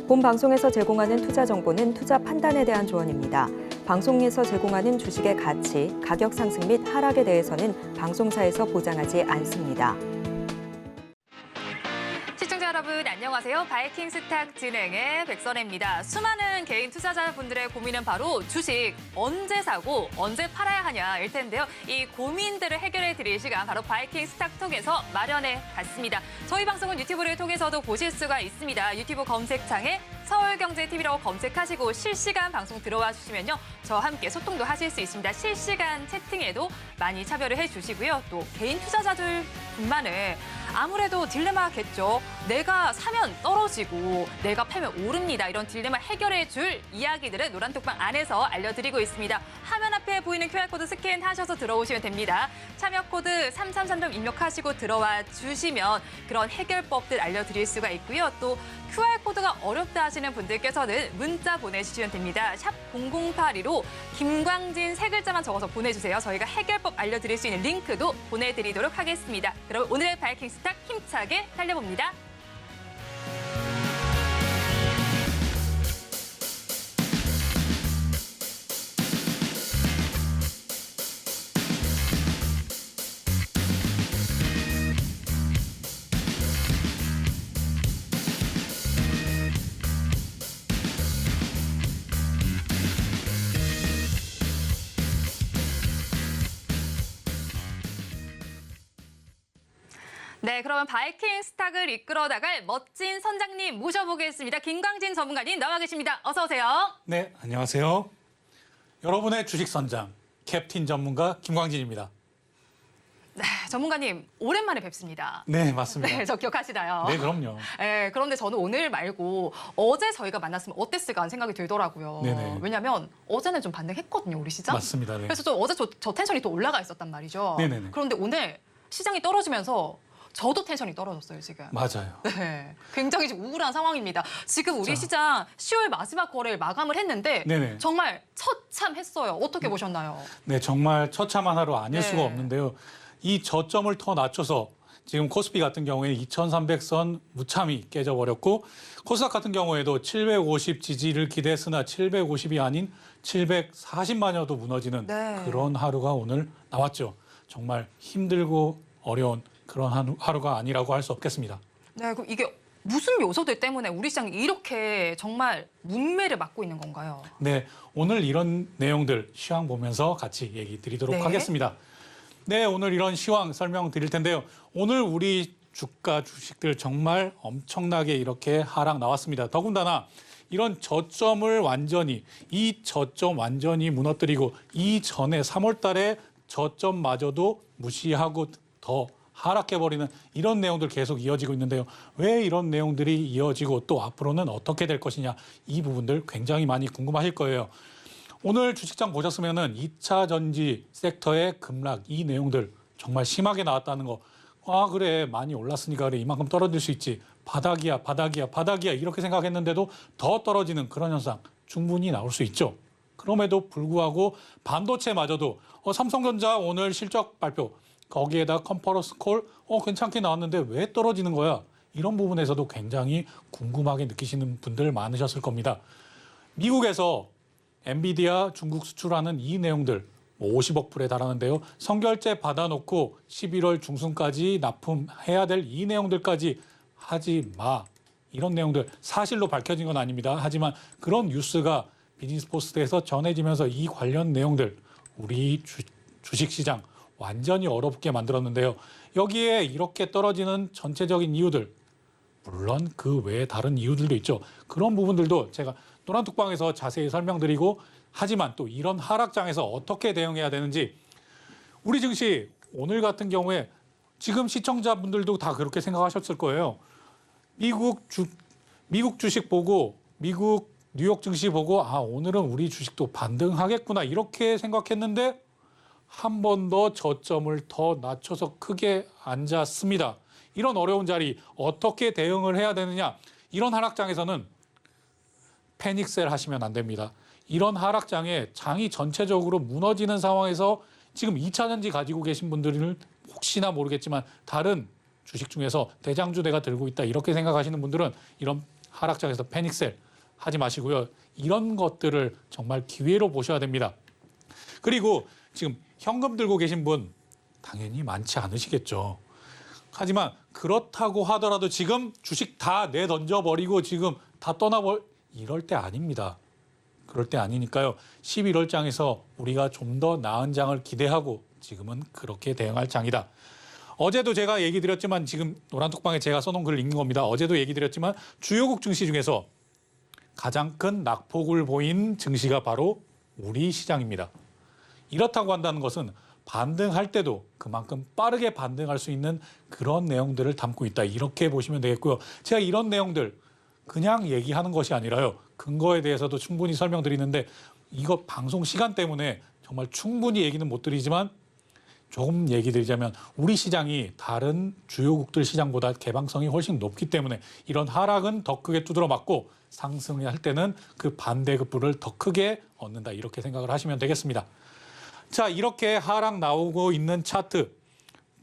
본 방송에서 제공하는 투자 정보는 투자 판단에 대한 조언입니다. 방송에서 제공하는 주식의 가치, 가격 상승 및 하락에 대해서는 방송사에서 보장하지 않습니다. 시청자 여러분 안녕하세요. 바이킹 스탁 진행의 백선혜입니다. 수많은 개인 투자자분들의 고민은 바로 주식 언제 사고 언제 팔아야 하냐일 텐데요. 이 고민들을 해결해 드릴 시간 바로 바이킹 스탁톡에서 마련해 봤습니다. 저희 방송은 유튜브를 통해서도 보실 수가 있습니다. 유튜브 검색창에 서울경제TV라고 검색하시고 실시간 방송 들어와 주시면요. 저와 함께 소통도 하실 수 있습니다. 실시간 채팅에도 많이 참여를 해주시고요. 또 개인 투자자들뿐만은 아무래도 딜레마겠죠. 내가 사면 떨어지고 내가 팔면 오릅니다. 이런 딜레마 해결해 줄 이야기들을 노란톡방 안에서 알려드리고 있습니다. 화면 앞에 보이는 QR코드 스캔하셔서 들어오시면 됩니다. 참여 코드 333점 입력하시고 들어와 주시면 그런 해결법들 알려드릴 수가 있고요. 또 QR코드가 어렵다 하시는 분들께서는 문자 보내주시면 됩니다. 샵 0082로 김광진 세 글자만 적어서 보내주세요. 저희가 해결법 알려드릴 수 있는 링크도 보내드리도록 하겠습니다. 그럼 오늘의 바이킹 스탁 힘차게 달려봅니다. 네, 그러면 바이킹 스탁을 이끌어 나갈 멋진 선장님 모셔보겠습니다. 김광진 전문가님 나와 계십니다. 어서 오세요. 네, 안녕하세요. 여러분의 주식 선장, 캡틴 전문가 김광진입니다. 네, 전문가님 오랜만에 뵙습니다. 네, 맞습니다. 네, 저 기억하시나요? 네, 그럼요. 네, 그런데 저는 오늘 말고 어제 저희가 만났으면 어땠을까 하는 생각이 들더라고요. 네네. 왜냐하면 어제는 좀 반등했거든요, 우리 시장. 맞습니다. 네. 그래서 좀 어제 저 텐션이 또 올라가 있었단 말이죠. 네네네. 그런데 오늘 시장이 떨어지면서 저도 텐션이 떨어졌어요, 지금. 맞아요. 네, 굉장히 지금 우울한 상황입니다. 지금 우리 시장 10월 마지막 거래일 마감을 했는데 네네. 정말 처참했어요. 어떻게 보셨나요? 네, 정말 처참한 하루 아닐 네. 수가 없는데요. 이 저점을 더 낮춰서 지금 코스피 같은 경우에 2300선 무참히 깨져버렸고 코스닥 같은 경우에도 750 지지를 기대했으나 750이 아닌 740만여도 무너지는 네. 그런 하루가 오늘 나왔죠. 정말 힘들고 어려운 그런 하루가 아니라고 할 수 없겠습니다. 네, 그럼 이게 무슨 요소들 때문에 우리 시장이 이렇게 정말 문매를 맞고 있는 건가요? 네, 오늘 이런 내용들 시황 보면서 같이 얘기 드리도록 네. 하겠습니다. 네, 오늘 이런 시황 설명드릴 텐데요. 오늘 우리 주가 주식들 정말 엄청나게 이렇게 하락 나왔습니다. 더군다나 이런 저점을 이 저점 완전히 무너뜨리고 이전에 3월 달에 저점마저도 무시하고 더 하락해버리는 이런 내용들 계속 이어지고 있는데요. 왜 이런 내용들이 이어지고 또 앞으로는 어떻게 될 것이냐 이 부분들 굉장히 많이 궁금하실 거예요. 오늘 주식장 보셨으면은 2차 전지 섹터의 급락 이 내용들 정말 심하게 나왔다는 거. 아 그래 많이 올랐으니까 그래 이만큼 떨어질 수 있지. 바닥이야 이렇게 생각했는데도 더 떨어지는 그런 현상 충분히 나올 수 있죠. 그럼에도 불구하고 반도체마저도 삼성전자 오늘 실적 발표 거기에다 컨퍼런스 콜 괜찮게 나왔는데 왜 떨어지는 거야? 이런 부분에서도 굉장히 궁금하게 느끼시는 분들 많으셨을 겁니다. 미국에서 엔비디아 중국 수출하는 이 내용들 50억 불에 달하는데요. 선결제 받아놓고 11월 중순까지 납품해야 될 이 내용들까지 하지 마. 이런 내용들 사실로 밝혀진 건 아닙니다. 하지만 그런 뉴스가 비즈니스포스트에서 전해지면서 이 관련 내용들 우리 주식시장 완전히 얼어붙게 만들었는데요. 여기에 이렇게 떨어지는 전체적인 이유들 물론 그 외에 다른 이유들도 있죠. 그런 부분들도 제가 노란톡방에서 자세히 설명드리고 하지만 또 이런 하락장에서 어떻게 대응해야 되는지 우리 증시 오늘 같은 경우에 지금 시청자분들도 다 그렇게 생각하셨을 거예요. 미국 주식 보고 미국 뉴욕 증시 보고 오늘은 우리 주식도 반등하겠구나 이렇게 생각했는데 한 번 더 저점을 더 낮춰서 크게 앉았습니다. 이런 어려운 자리 어떻게 대응을 해야 되느냐. 이런 하락장에서는 패닉셀 하시면 안 됩니다. 이런 하락장에 장이 전체적으로 무너지는 상황에서 지금 2차 전지 가지고 계신 분들은 혹시나 모르겠지만 다른 주식 중에서 대장주 내가 들고 있다 이렇게 생각하시는 분들은 이런 하락장에서 패닉셀 하지 마시고요. 이런 것들을 정말 기회로 보셔야 됩니다. 그리고 지금 현금 들고 계신 분 당연히 많지 않으시겠죠. 하지만 그렇다고 하더라도 지금 주식 다 내던져버리고 지금 다 이럴 때 아닙니다. 그럴 때 아니니까요. 11월 장에서 우리가 좀 더 나은 장을 기대하고 지금은 그렇게 대응할 장이다. 어제도 제가 얘기 드렸지만 지금 노란톡방에 제가 써놓은 글을 읽는 겁니다. 어제도 얘기 드렸지만 주요국 증시 중에서 가장 큰 낙폭을 보인 증시가 바로 우리 시장입니다. 이렇다고 한다는 것은 반등할 때도 그만큼 빠르게 반등할 수 있는 그런 내용들을 담고 있다. 이렇게 보시면 되겠고요. 제가 이런 내용들 그냥 얘기하는 것이 아니라요. 근거에 대해서도 충분히 설명드리는데 이거 방송 시간 때문에 정말 충분히 얘기는 못 드리지만 조금 얘기 드리자면 우리 시장이 다른 주요국들 시장보다 개방성이 훨씬 높기 때문에 이런 하락은 더 크게 두드러 맞고 상승할 때는 그 반대급부를 더 크게 얻는다. 이렇게 생각을 하시면 되겠습니다. 자, 이렇게 하락 나오고 있는 차트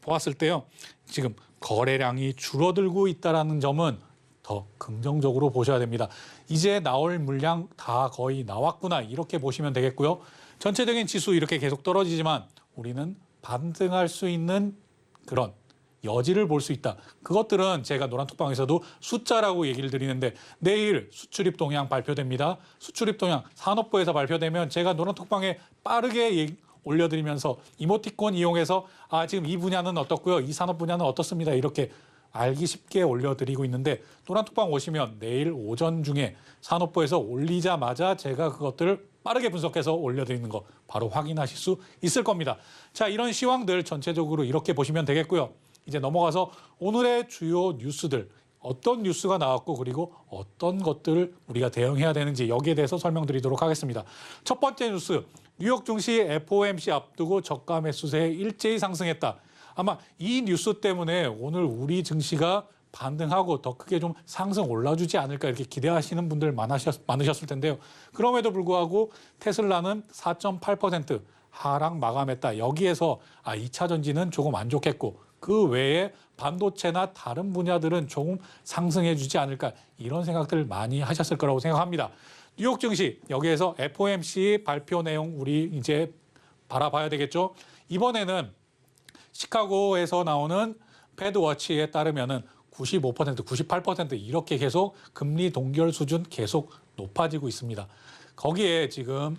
보았을 때요. 지금 거래량이 줄어들고 있다는 점은 더 긍정적으로 보셔야 됩니다. 이제 나올 물량 다 거의 나왔구나. 이렇게 보시면 되겠고요. 전체적인 지수 이렇게 계속 떨어지지만 우리는 반등할 수 있는 그런 여지를 볼 수 있다. 그것들은 제가 노란톡방에서도 숫자라고 얘기를 드리는데 내일 수출입 동향 발표됩니다. 수출입 동향 산업부에서 발표되면 제가 노란톡방에 빠르게 올려드리면서 이모티콘 이용해서 지금 이 분야는 어떻고요. 이 산업 분야는 어떻습니다. 이렇게 알기 쉽게 올려드리고 있는데 노란톡방 오시면 내일 오전 중에 산업부에서 올리자마자 제가 그것들을 빠르게 분석해서 올려드리는 거 바로 확인하실 수 있을 겁니다. 자, 이런 시황들 전체적으로 이렇게 보시면 되겠고요. 이제 넘어가서 오늘의 주요 뉴스들 어떤 뉴스가 나왔고 그리고 어떤 것들을 우리가 대응해야 되는지 여기에 대해서 설명드리도록 하겠습니다. 첫 번째 뉴스, 뉴욕 증시 FOMC 앞두고 저가 매수세 일제히 상승했다. 아마 이 뉴스 때문에 오늘 우리 증시가 반등하고 더 크게 좀 상승 올라주지 않을까 이렇게 기대하시는 분들 많으셨을 텐데요. 그럼에도 불구하고 테슬라는 4.8% 하락 마감했다. 여기에서 2차 전지는 조금 안 좋겠고 그 외에 반도체나 다른 분야들은 조금 상승해 주지 않을까 이런 생각들을 많이 하셨을 거라고 생각합니다. 뉴욕 증시 여기에서 FOMC 발표 내용 우리 이제 바라봐야 되겠죠. 이번에는 시카고에서 나오는 패드워치에 따르면은 95%, 98% 이렇게 계속 금리 동결 수준 계속 높아지고 있습니다. 거기에 지금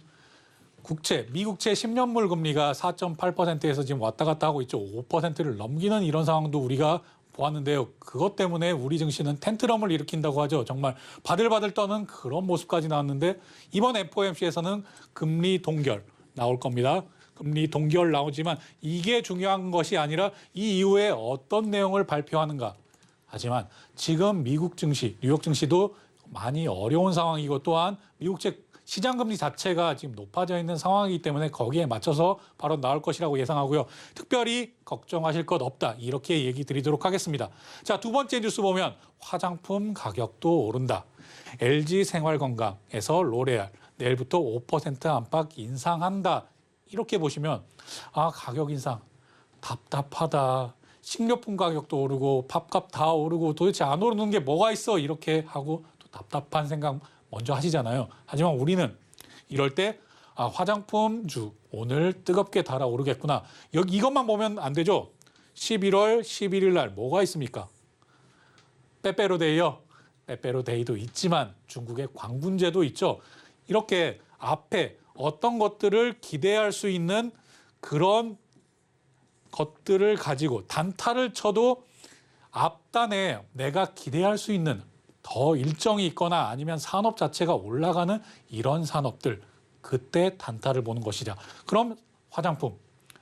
미국채 10년물 금리가 4.8%에서 지금 왔다 갔다 하고 있죠. 5%를 넘기는 이런 상황도 우리가 보았는데요. 그것 때문에 우리 증시는 텐트럼을 일으킨다고 하죠. 정말 바들바들 떠는 그런 모습까지 나왔는데 이번 FOMC에서는 금리 동결 나올 겁니다. 금리 동결 나오지만 이게 중요한 것이 아니라 이 이후에 어떤 내용을 발표하는가. 하지만 지금 미국 증시, 뉴욕 증시도 많이 어려운 상황이고 또한 미국채 시장금리 자체가 지금 높아져 있는 상황이기 때문에 거기에 맞춰서 바로 나올 것이라고 예상하고요. 특별히 걱정하실 것 없다. 이렇게 얘기 드리도록 하겠습니다. 자, 두 번째 뉴스 보면 화장품 가격도 오른다. LG 생활건강에서 로레알 내일부터 5% 안팎 인상한다. 이렇게 보시면 가격 인상 답답하다. 식료품 가격도 오르고 밥값 다 오르고 도대체 안 오르는 게 뭐가 있어 이렇게 하고 또 답답한 생각 먼저 하시잖아요. 하지만 우리는 이럴 때 화장품주 오늘 뜨겁게 달아오르겠구나. 여기 이것만 보면 안 되죠. 11월 11일 날 뭐가 있습니까? 빼빼로데이요. 빼빼로데이도 있지만 중국의 광분제도 있죠. 이렇게 앞에 어떤 것들을 기대할 수 있는 그런 것들을 가지고 단타를 쳐도 앞단에 내가 기대할 수 있는 더 일정이 있거나 아니면 산업 자체가 올라가는 이런 산업들 그때 단타를 보는 것이다. 그럼 화장품.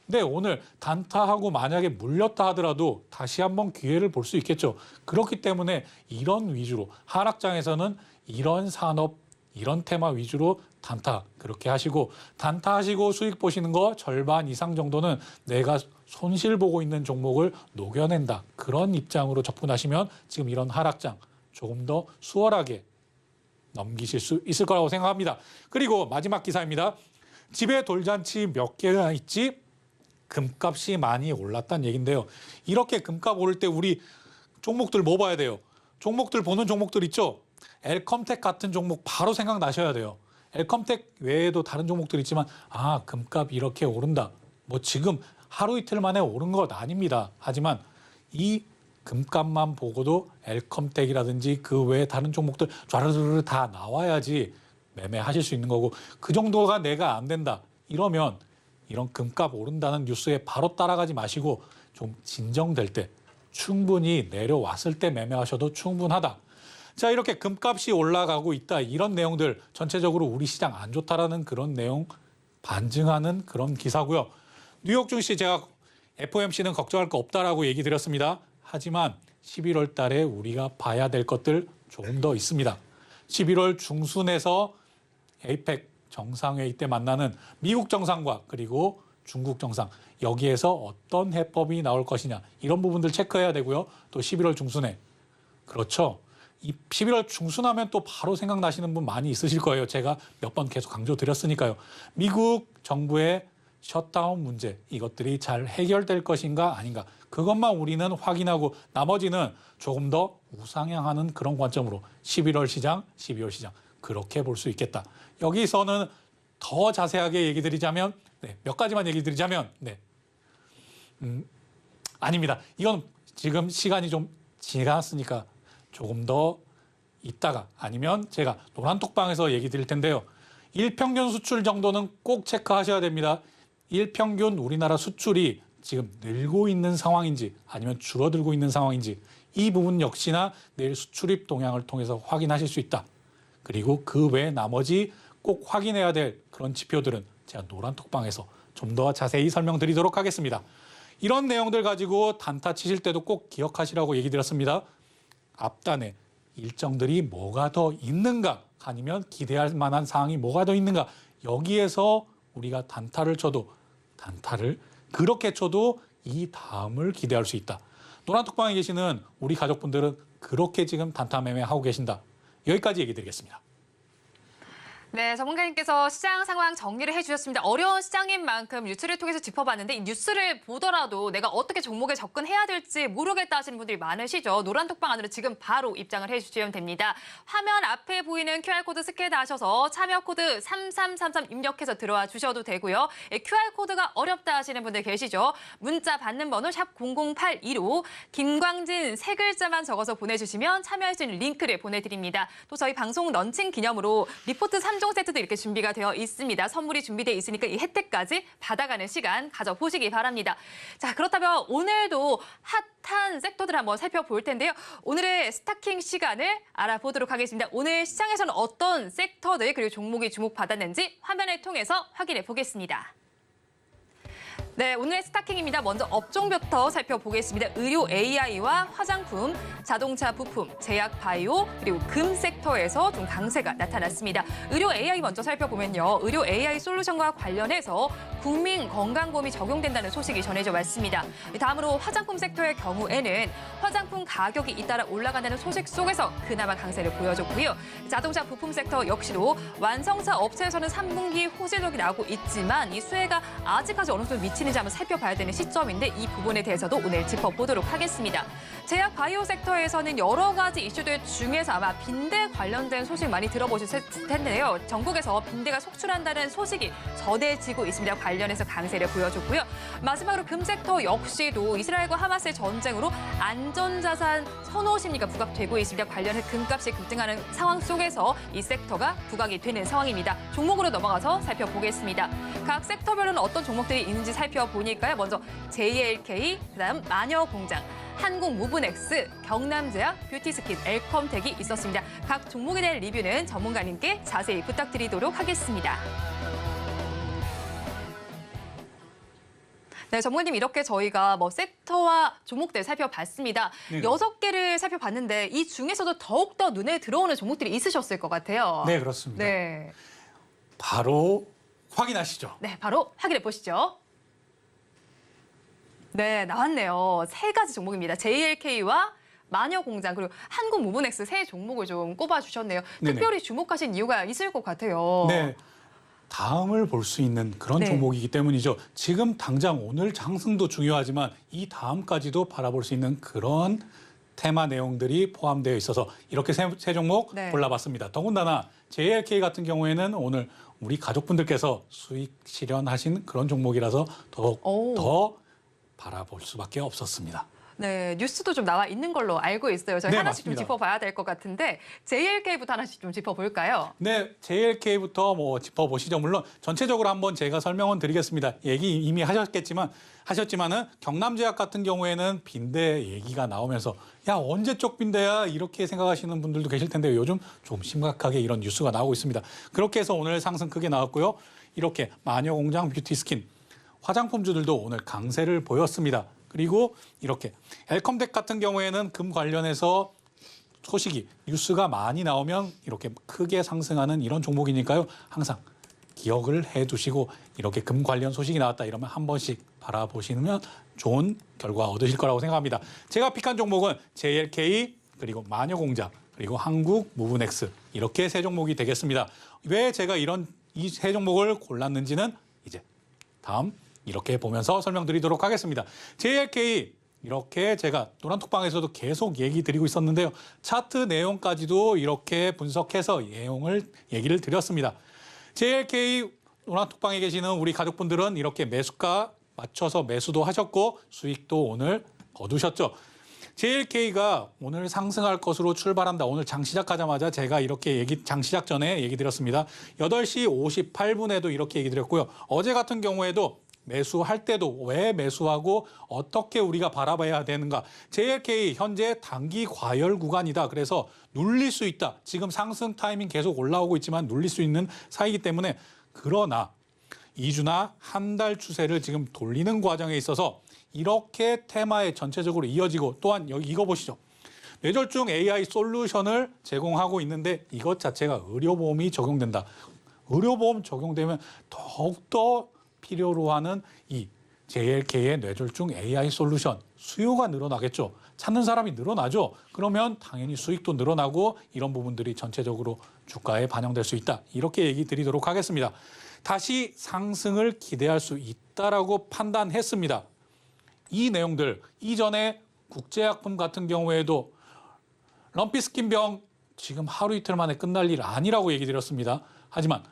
근데 오늘 단타하고 만약에 물렸다 하더라도 다시 한번 기회를 볼 수 있겠죠. 그렇기 때문에 이런 위주로 하락장에서는 이런 산업 이런 테마 위주로 단타 그렇게 하시고 단타 하시고 수익 보시는 거 절반 이상 정도는 내가 손실 보고 있는 종목을 녹여낸다. 그런 입장으로 접근하시면 지금 이런 하락장 조금 더 수월하게 넘기실 수 있을 거라고 생각합니다. 그리고 마지막 기사입니다. 집에 돌잔치 몇 개나 있지? 금값이 많이 올랐다는 얘기인데요. 이렇게 금값 오를 때 우리 종목들 뭐 봐야 돼요? 종목들 보는 종목들 있죠? 엘컴텍 같은 종목 바로 생각나셔야 돼요. 엘컴텍 외에도 다른 종목들이 있지만 금값 이렇게 오른다. 뭐 지금 하루 이틀 만에 오른 것 아닙니다. 하지만 이 금값만 보고도 엘컴텍이라든지 그 외에 다른 종목들 쫘르르르 다 나와야지 매매하실 수 있는 거고, 그 정도가 내가 안 된다 이러면 이런 금값 오른다는 뉴스에 바로 따라가지 마시고 좀 진정될 때, 충분히 내려왔을 때 매매하셔도 충분하다. 자, 이렇게 금값이 올라가고 있다, 이런 내용들, 전체적으로 우리 시장 안 좋다라는 그런 내용 반증하는 그런 기사고요. 뉴욕 증시 제가 FOMC는 걱정할 거 없다라고 얘기 드렸습니다. 하지만 11월 달에 우리가 봐야 될 것들 조금 더 있습니다. 11월 중순에서 에이펙 정상회의 때 만나는 미국 정상과 그리고 중국 정상, 여기에서 어떤 해법이 나올 것이냐, 이런 부분들 체크해야 되고요. 또 11월 중순에, 그렇죠, 이 11월 중순하면 또 바로 생각나시는 분 많이 있으실 거예요. 제가 몇 번 계속 강조드렸으니까요. 미국 정부의 셧다운 문제, 이것들이 잘 해결될 것인가 아닌가, 그것만 우리는 확인하고 나머지는 조금 더 우상향하는 그런 관점으로 11월 시장, 12월 시장 그렇게 볼 수 있겠다. 여기서는 더 자세하게 얘기 드리자면, 몇 가지만 얘기 드리자면, 아닙니다. 이건 지금 시간이 좀 지났으니까 조금 더 있다가, 아니면 제가 노란톡방에서 얘기 드릴 텐데요. 일평균 수출 정도는 꼭 체크하셔야 됩니다. 일평균 우리나라 수출이 지금 늘고 있는 상황인지 아니면 줄어들고 있는 상황인지, 이 부분 역시나 내일 수출입 동향을 통해서 확인하실 수 있다. 그리고 그 외 나머지 꼭 확인해야 될 그런 지표들은 제가 노란톡방에서 좀 더 자세히 설명드리도록 하겠습니다. 이런 내용들 가지고 단타 치실 때도 꼭 기억하시라고 얘기 드렸습니다. 앞단에 일정들이 뭐가 더 있는가, 아니면 기대할 만한 사항이 뭐가 더 있는가, 여기에서 우리가 단타를 쳐도, 단타를 그렇게 쳐도 이 다음을 기대할 수 있다. 노란톡방에 계시는 우리 가족분들은 그렇게 지금 단타 매매하고 계신다. 여기까지 얘기 드리겠습니다. 네, 전문가님께서 시장 상황 정리를 해주셨습니다. 어려운 시장인 만큼 뉴스를 통해서 짚어봤는데, 이 뉴스를 보더라도 내가 어떻게 종목에 접근해야 될지 모르겠다 하시는 분들이 많으시죠. 노란톡방 안으로 지금 바로 입장을 해주시면 됩니다. 화면 앞에 보이는 QR코드 스캔하셔서 참여 코드 3333 입력해서 들어와 주셔도 되고요. QR코드가 어렵다 하시는 분들 계시죠. 문자 받는 번호 샵 00825, 김광진 세 글자만 적어서 보내주시면 참여할 수 있는 링크를 보내드립니다. 또 저희 방송 런칭 기념으로 리포트 3종 세트도 이렇게 준비가 되어 있습니다. 선물이 준비되어 있으니까 이 혜택까지 받아가는 시간 가져보시기 바랍니다. 자, 그렇다면 오늘도 핫한 섹터들 한번 살펴볼 텐데요. 오늘의 스타킹 시간을 알아보도록 하겠습니다. 오늘 시장에서는 어떤 섹터들 그리고 종목이 주목받았는지 화면을 통해서 확인해 보겠습니다. 네, 오늘의 스타킹입니다. 먼저 업종부터 살펴보겠습니다. 의료 AI와 화장품, 자동차 부품, 제약 바이오, 그리고 금 섹터에서 좀 강세가 나타났습니다. 의료 AI 먼저 살펴보면요. 의료 AI 솔루션과 관련해서 국민 건강보험이 적용된다는 소식이 전해져 왔습니다. 다음으로 화장품 섹터의 경우에는 화장품 가격이 잇따라 올라간다는 소식 속에서 그나마 강세를 보여줬고요. 자동차 부품 섹터 역시도 완성차 업체에서는 3분기 호재력이 나오고 있지만 이 수혜가 아직까지 어느 정도 미치는지 한번 살펴봐야 되는 시점인데, 이 부분에 대해서도 오늘 짚어보도록 하겠습니다. 제약 바이오 섹터에서는 여러 가지 이슈들 중에서 아마 빈대 관련된 소식 많이 들어보셨을 텐데요. 전국에서 빈대가 속출한다는 소식이 전해지고 있습니다. 관련해서 강세를 보여줬고요. 마지막으로 금 섹터 역시도 이스라엘과 하마스의 전쟁으로 안전자산 선호 심리가 부각되고 있습니다. 관련해서 금값이 급등하는 상황 속에서 이 섹터가 부각이 되는 상황입니다. 종목으로 넘어가서 살펴보겠습니다. 각 섹터별로는 어떤 종목들이 있는지 살펴보니까요. 먼저 JLK, 그다음 마녀공장, 한국무브넥스, 경남제약, 뷰티스킨, 엘컴텍이 있었습니다. 각 종목에 대한 리뷰는 전문가님께 자세히 부탁드리도록 하겠습니다. 네, 전문가님, 이렇게 저희가 섹터와 종목들 살펴봤습니다. 네네. 6개를 살펴봤는데 이 중에서도 더욱더 눈에 들어오는 종목들이 있으셨을 것 같아요. 네, 그렇습니다. 네, 바로 확인하시죠. 네, 바로 확인해 보시죠. 네, 나왔네요. 3가지 종목입니다. JLK와 마녀공장, 그리고 한국무브넥스 3 종목을 좀 꼽아주셨네요. 네네. 특별히 주목하신 이유가 있을 것 같아요. 네. 다음을 볼 수 있는 그런 네. 종목이기 때문이죠. 지금 당장 오늘 상승도 중요하지만 이 다음까지도 바라볼 수 있는 그런 테마 내용들이 포함되어 있어서 이렇게 세 종목 네. 골라봤습니다. 더군다나 JLK 같은 경우에는 오늘 우리 가족분들께서 수익 실현하신 그런 종목이라서 더 바라볼 수밖에 없었습니다. 네, 뉴스도 좀 나와 있는 걸로 알고 있어요. 저희 네, 하나씩 맞습니다. 좀 짚어봐야 될 것 같은데 JLK부터 하나씩 좀 짚어볼까요? 네, JLK부터 짚어보시죠. 물론 전체적으로 한번 제가 설명은 드리겠습니다. 얘기 이미 하셨지만은 경남제약 같은 경우에는 빈대 얘기가 나오면서 야 언제 쪽 빈대야 이렇게 생각하시는 분들도 계실 텐데 요즘 좀 심각하게 이런 뉴스가 나오고 있습니다. 그렇게 해서 오늘 상승 크게 나왔고요. 이렇게 마녀공장 뷰티스킨 화장품주들도 오늘 강세를 보였습니다. 그리고 이렇게 엘컴덱 같은 경우에는 금 관련해서 소식이 뉴스가 많이 나오면 이렇게 크게 상승하는 이런 종목이니까요. 항상 기억을 해두시고 이렇게 금 관련 소식이 나왔다 이러면 한 번씩 바라보시면 좋은 결과 얻으실 거라고 생각합니다. 제가 픽한 종목은 JLK 그리고 마녀공장 그리고 한국무브넥스 이렇게 세 종목이 되겠습니다. 왜 제가 이 세 종목을 골랐는지는 이제 다음 이렇게 보면서 설명드리도록 하겠습니다. JLK 이렇게 제가 노란톡방에서도 계속 얘기 드리고 있었는데요. 차트 내용까지도 이렇게 분석해서 얘기를 드렸습니다. JLK 노란톡방에 계시는 우리 가족분들은 이렇게 매수가 맞춰서 매수도 하셨고 수익도 오늘 거두셨죠. JLK가 오늘 상승할 것으로 출발한다. 오늘 장 시작하자마자 제가 이렇게 장 시작 전에 얘기 드렸습니다. 8시 58분에도 이렇게 얘기 드렸고요. 어제 같은 경우에도 매수할 때도 왜 매수하고 어떻게 우리가 바라봐야 되는가. JLK 현재 단기 과열 구간이다. 그래서 눌릴 수 있다. 지금 상승 타이밍 계속 올라오고 있지만 눌릴 수 있는 사이기 때문에 그러나 2주나 한 달 추세를 지금 돌리는 과정에 있어서 이렇게 테마에 전체적으로 이어지고 또한 여기 이거 보시죠. 뇌졸중 AI 솔루션을 제공하고 있는데 이것 자체가 의료보험이 적용된다. 의료보험 적용되면 더욱더 필요로 하는 이 JLK의 뇌졸중 AI 솔루션 수요가 늘어나겠죠. 찾는 사람이 늘어나죠. 그러면 당연히 수익도 늘어나고 이런 부분들이 전체적으로 주가에 반영될 수 있다. 이렇게 얘기 드리도록 하겠습니다. 다시 상승을 기대할 수 있다라고 판단했습니다. 이 내용들 이전에 국제약품 같은 경우에도 럼피스킨병 지금 하루 이틀 만에 끝날 일 아니라고 얘기 드렸습니다. 하지만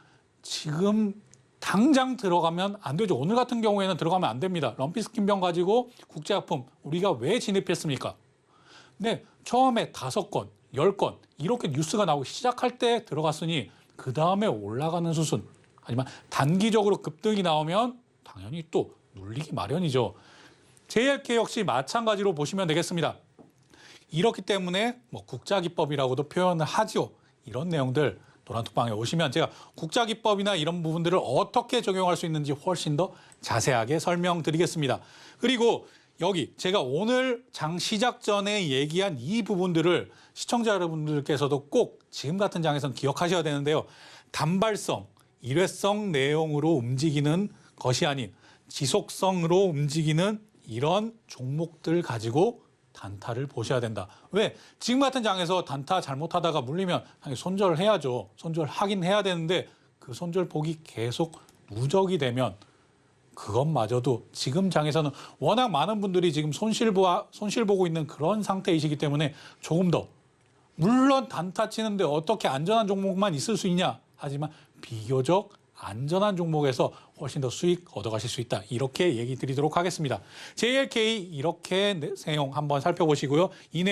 지금 당장 들어가면 안 되죠. 오늘 같은 경우에는 들어가면 안 됩니다. 럼피스킨병 가지고 국제약품 우리가 왜 진입했습니까? 네, 처음에 5건, 10건 이렇게 뉴스가 나오기 시작할 때 들어갔으니 그 다음에 올라가는 수순. 하지만 단기적으로 급등이 나오면 당연히 또 눌리기 마련이죠. JLK 역시 마찬가지로 보시면 되겠습니다. 이렇기 때문에 뭐 국자기법이라고도 표현을 하죠. 이런 내용들 노란톡방에 오시면 제가 국자기법이나 이런 부분들을 어떻게 적용할 수 있는지 훨씬 더 자세하게 설명드리겠습니다. 그리고 여기 제가 오늘 장 시작 전에 얘기한 이 부분들을 시청자 여러분들께서도 꼭 지금 같은 장에선 기억하셔야 되는데요. 단발성, 일회성 내용으로 움직이는 것이 아닌 지속성으로 움직이는 이런 종목들 가지고 단타를 보셔야 된다. 왜? 지금 같은 장에서 단타 잘못하다가 물리면 손절을 해야죠. 손절하긴 해야 되는데 그 손절폭이 계속 누적이 되면 그것마저도 지금 장에서는 워낙 많은 분들이 지금 손실 보고 있는 그런 상태이시기 때문에 조금 더 물론 단타 치는데 어떻게 안전한 종목만 있을 수 있냐. 하지만 비교적 안전한 종목에서 훨씬 더 수익 얻어가실 수 있다. 이렇게 얘기 드리도록 하겠습니다. JLK 이렇게 내용 한번 살펴보시고요. 이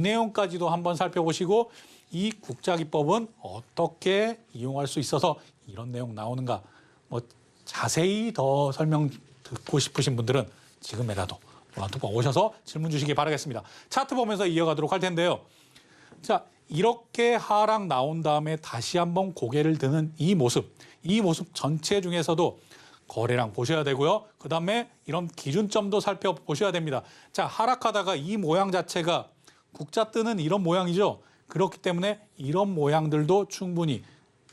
내용까지도 한번 살펴보시고 이 국자기법은 어떻게 이용할 수 있어서 이런 내용 나오는가. 뭐 자세히 더 설명 듣고 싶으신 분들은 지금이라도 노란톡방 오셔서 질문 주시기 바라겠습니다. 차트 보면서 이어가도록 할 텐데요. 자, 이렇게 하락 나온 다음에 다시 한번 고개를 드는 이 모습 전체 중에서도 거래량 보셔야 되고요. 그다음에 이런 기준점도 살펴보셔야 됩니다. 자, 하락하다가 이 모양 자체가 국자 뜨는 이런 모양이죠. 그렇기 때문에 이런 모양들도 충분히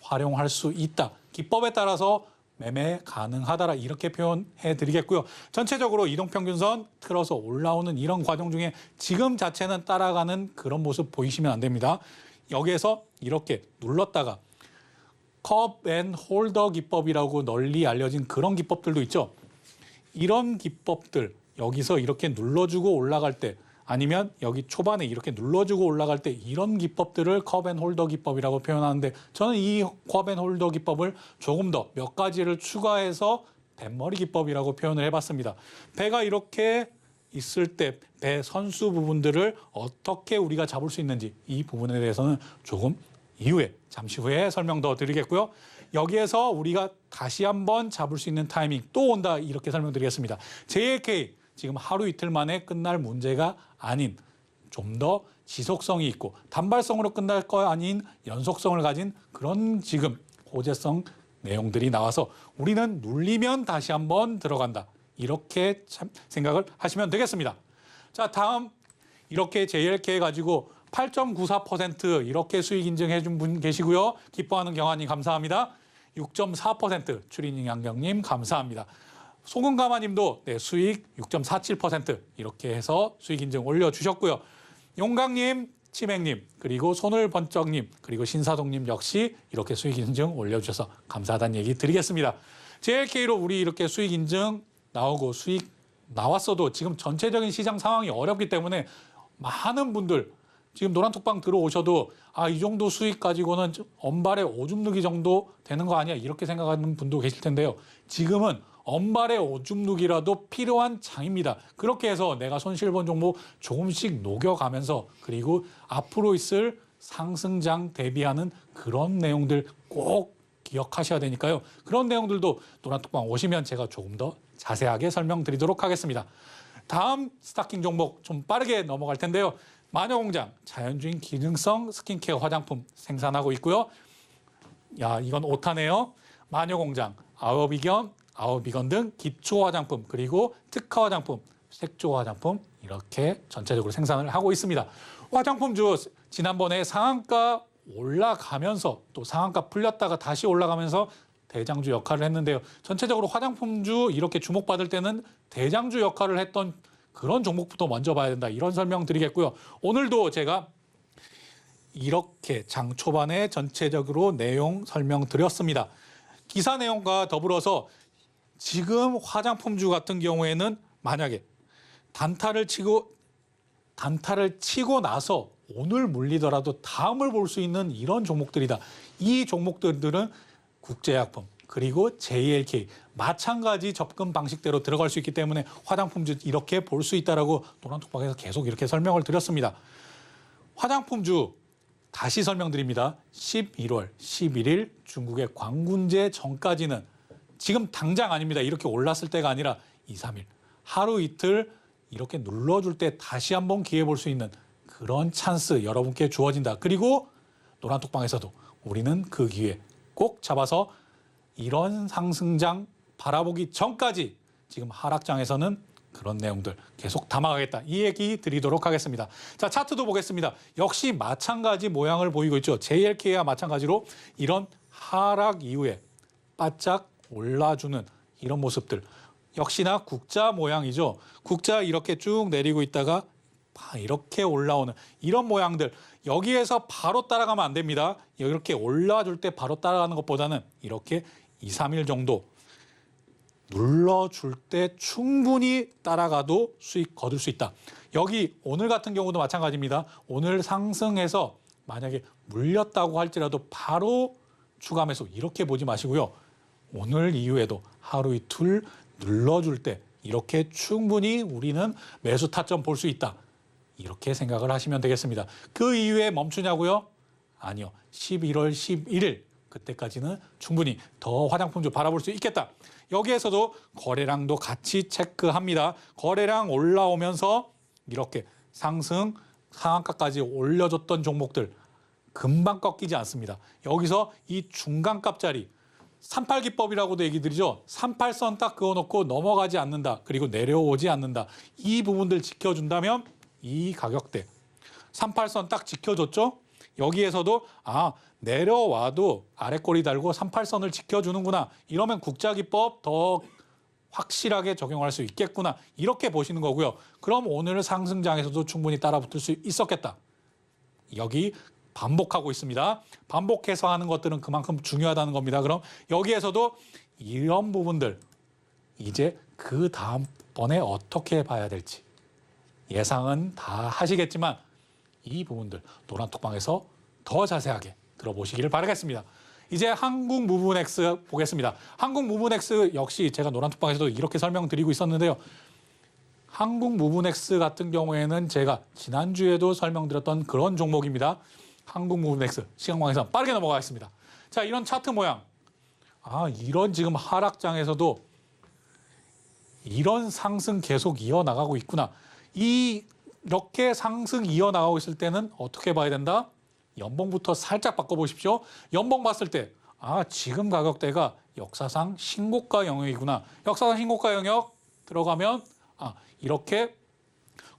활용할 수 있다. 기법에 따라서 매매 가능하다라 이렇게 표현해 드리겠고요. 전체적으로 이동평균선 틀어서 올라오는 이런 과정 중에 지금 자체는 따라가는 그런 모습 보이시면 안 됩니다. 여기에서 이렇게 눌렀다가 컵 앤 홀더 기법이라고 널리 알려진 그런 기법들도 있죠. 이런 기법들 여기서 이렇게 눌러주고 올라갈 때 아니면 여기 초반에 이렇게 눌러주고 올라갈 때 이런 기법들을 컵앤홀더 기법이라고 표현하는데 저는 이 컵앤홀더 기법을 조금 더 몇 가지를 추가해서 뱃머리 기법이라고 표현을 해봤습니다. 배가 이렇게 있을 때 배 선수 부분들을 어떻게 우리가 잡을 수 있는지 이 부분에 대해서는 조금 잠시 후에 설명 더 드리겠고요. 여기에서 우리가 다시 한번 잡을 수 있는 타이밍 또 온다 이렇게 설명드리겠습니다. JLK 지금 하루 이틀 만에 끝날 문제가 아닌 좀 더 지속성이 있고 단발성으로 끝날 거 아닌 연속성을 가진 그런 지금 호재성 내용들이 나와서 우리는 눌리면 다시 한번 들어간다. 이렇게 참 생각을 하시면 되겠습니다. 자, 다음 이렇게 JLK 가지고 8.94% 이렇게 수익 인증해 준 분 계시고요. 기뻐하는 경아님 감사합니다. 6.4% 추리닝 양경님 감사합니다. 소금가마님도 수익 6.47% 이렇게 해서 수익 인증 올려주셨고요. 용강님, 치맥님, 그리고 손을번쩍님, 그리고 신사동님 역시 이렇게 수익 인증 올려주셔서 감사하다는 얘기 드리겠습니다. JLK로 우리 이렇게 수익 인증 나오고 수익 나왔어도 지금 전체적인 시장 상황이 어렵기 때문에 많은 분들 지금 노란톡방 들어오셔도 이 정도 수익 가지고는 엄발의 오줌 누기 정도 되는 거 아니야 이렇게 생각하는 분도 계실 텐데요. 지금은 엄발의 오줌 누기라도 필요한 장입니다. 그렇게 해서 내가 손실본 종목 조금씩 녹여가면서 그리고 앞으로 있을 상승장 대비하는 그런 내용들 꼭 기억하셔야 되니까요. 그런 내용들도 노란톡방 오시면 제가 조금 더 자세하게 설명드리도록 하겠습니다. 다음 스타킹 종목 좀 빠르게 넘어갈 텐데요. 마녀공장 자연주의 기능성 스킨케어 화장품 생산하고 있고요. 이건 오타네요. 마녀공장 아워비건 등 기초 화장품 그리고 특화 화장품, 색조 화장품 이렇게 전체적으로 생산을 하고 있습니다. 화장품주 지난번에 상한가 올라가면서 또 상한가 풀렸다가 다시 올라가면서 대장주 역할을 했는데요. 전체적으로 화장품주 이렇게 주목받을 때는 대장주 역할을 했던 그런 종목부터 먼저 봐야 된다. 이런 설명 드리겠고요. 오늘도 제가 이렇게 장 초반에 전체적으로 내용 설명드렸습니다. 기사 내용과 더불어서 지금 화장품주 같은 경우에는 만약에 단타를 치고 나서 오늘 물리더라도 다음을 볼 수 있는 이런 종목들이다. 이 종목들은 국제약품 그리고 JLK 마찬가지 접근 방식대로 들어갈 수 있기 때문에 화장품주 이렇게 볼 수 있다라고 노란톡방에서 계속 이렇게 설명을 드렸습니다. 화장품주 다시 설명드립니다. 11월 11일 중국의 광군제 전까지는 지금 당장 아닙니다. 이렇게 올랐을 때가 아니라 2, 3일 하루 이틀 이렇게 눌러줄 때 다시 한번 기회 볼 수 있는 그런 찬스 여러분께 주어진다. 그리고 노란톡방에서도 우리는 그 기회 꼭 잡아서 이런 상승장 바라보기 전까지 지금 하락장에서는 그런 내용들 계속 담아가겠다. 이 얘기 드리도록 하겠습니다. 자, 차트도 보겠습니다. 역시 마찬가지 모양을 보이고 있죠. JLK와 마찬가지로 이런 하락 이후에 바짝 올라주는 이런 모습들. 역시나 국자 모양이죠. 국자 이렇게 쭉 내리고 있다가 이렇게 올라오는 이런 모양들. 여기에서 바로 따라가면 안 됩니다. 이렇게 올라줄 때 바로 따라가는 것보다는 이렇게 2, 3일 정도 눌러줄 때 충분히 따라가도 수익 거둘 수 있다. 여기 오늘 같은 경우도 마찬가지입니다. 오늘 상승해서 만약에 물렸다고 할지라도 바로 추가 매수 이렇게 보지 마시고요. 오늘 이후에도 하루 이틀 눌러줄 때 이렇게 충분히 우리는 매수 타점 볼 수 있다. 이렇게 생각을 하시면 되겠습니다. 그 이후에 멈추냐고요? 아니요. 11월 11일 그때까지는 충분히 더 화장품주 바라볼 수 있겠다. 여기에서도 거래량도 같이 체크합니다. 거래량 올라오면서 이렇게 상승 상한가까지 올려줬던 종목들 금방 꺾이지 않습니다. 여기서 이 중간값짜리 38기법이라고도 얘기 드리죠. 38선 딱 그어놓고 넘어가지 않는다. 그리고 내려오지 않는다. 이 부분들 지켜준다면 이 가격대 38선 딱 지켜줬죠. 여기에서도 내려와도 아래꼬리 달고 38선을 지켜주는구나. 이러면 국자기법 더 확실하게 적용할 수 있겠구나. 이렇게 보시는 거고요. 그럼 오늘 상승장에서도 충분히 따라붙을 수 있었겠다. 여기 반복하고 있습니다. 반복해서 하는 것들은 그만큼 중요하다는 겁니다. 그럼 여기에서도 이런 부분들 이제 그 다음번에 어떻게 봐야 될지 예상은 다 하시겠지만 이 부분들 노란톡방에서 더 자세하게 들어보시기를 바라겠습니다. 이제 한국 무브넥스 보겠습니다. 한국 무브넥스 역시 제가 노란톡방에서도 이렇게 설명드리고 있었는데요. 한국 무브넥스 같은 경우에는 제가 지난주에도 설명드렸던 그런 종목입니다. 한국 무브넥스 시간관계상 빠르게 넘어가겠습니다. 자, 이런 차트 모양. 이런 지금 하락장에서도 이런 상승 계속 이어나가고 있구나. 이렇게 상승 이어나가고 있을 때는 어떻게 봐야 된다? 연봉부터 살짝 바꿔보십시오. 연봉 봤을 때 지금 가격대가 역사상 신고가 영역이구나. 역사상 신고가 영역 들어가면 이렇게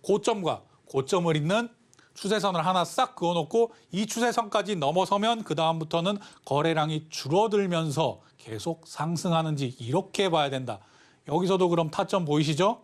고점과 고점을 잇는 추세선을 하나 싹 그어놓고 이 추세선까지 넘어서면 그 다음부터는 거래량이 줄어들면서 계속 상승하는지 이렇게 봐야 된다. 여기서도 그럼 타점 보이시죠?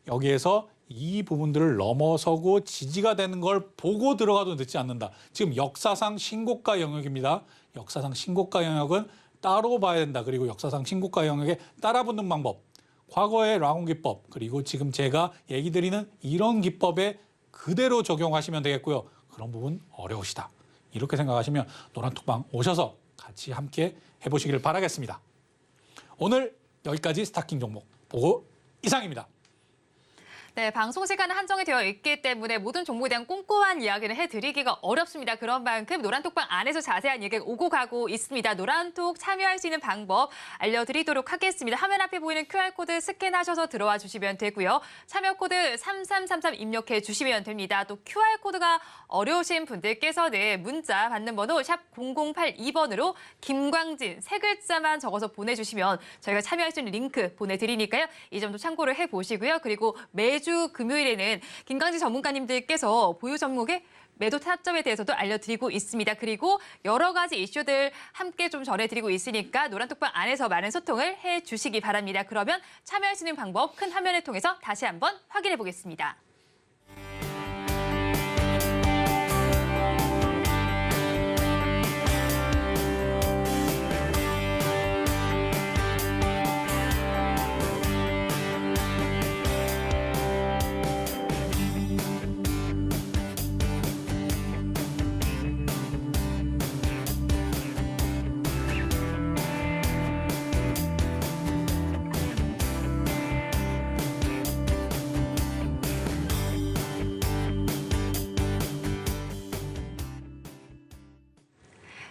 여기에서 이 부분들을 넘어서고 지지가 되는 걸 보고 들어가도 늦지 않는다. 지금 역사상 신고가 영역입니다. 역사상 신고가 영역은 따로 봐야 된다. 그리고 역사상 신고가 영역에 따라붙는 방법, 과거의 라곤 기법, 그리고 지금 제가 얘기 드리는 이런 기법에 그대로 적용하시면 되겠고요. 그런 부분 어려우시다. 이렇게 생각하시면 노란톡방 오셔서 같이 함께 해보시기를 바라겠습니다. 오늘 여기까지 스타킹 종목 보고 이상입니다. 네, 방송 시간은 한정이 되어 있기 때문에 모든 종목에 대한 꼼꼼한 이야기를 해드리기가 어렵습니다. 그런 만큼 노란톡방 안에서 자세한 얘기가 오고 가고 있습니다. 노란톡 참여할 수 있는 방법 알려드리도록 하겠습니다. 화면 앞에 보이는 QR코드 스캔하셔서 들어와 주시면 되고요. 참여코드 3333 입력해 주시면 됩니다. 또 QR코드가 어려우신 분들께서는 문자 받는 번호 샵 0082번으로 김광진 세 글자만 적어서 보내주시면 저희가 참여할 수 있는 링크 보내드리니까요. 이 점도 참고를 해보시고요. 그리고 매주 금요일에는 김광진 전문가님들께서 보유 종목의 매도 타점에 대해서도 알려드리고 있습니다. 그리고 여러 가지 이슈들 함께 좀 전해드리고 있으니까 노란톡방 안에서 많은 소통을 해주시기 바랍니다. 그러면 참여할 수 있는 방법 큰 화면을 통해서 다시 한번 확인해 보겠습니다.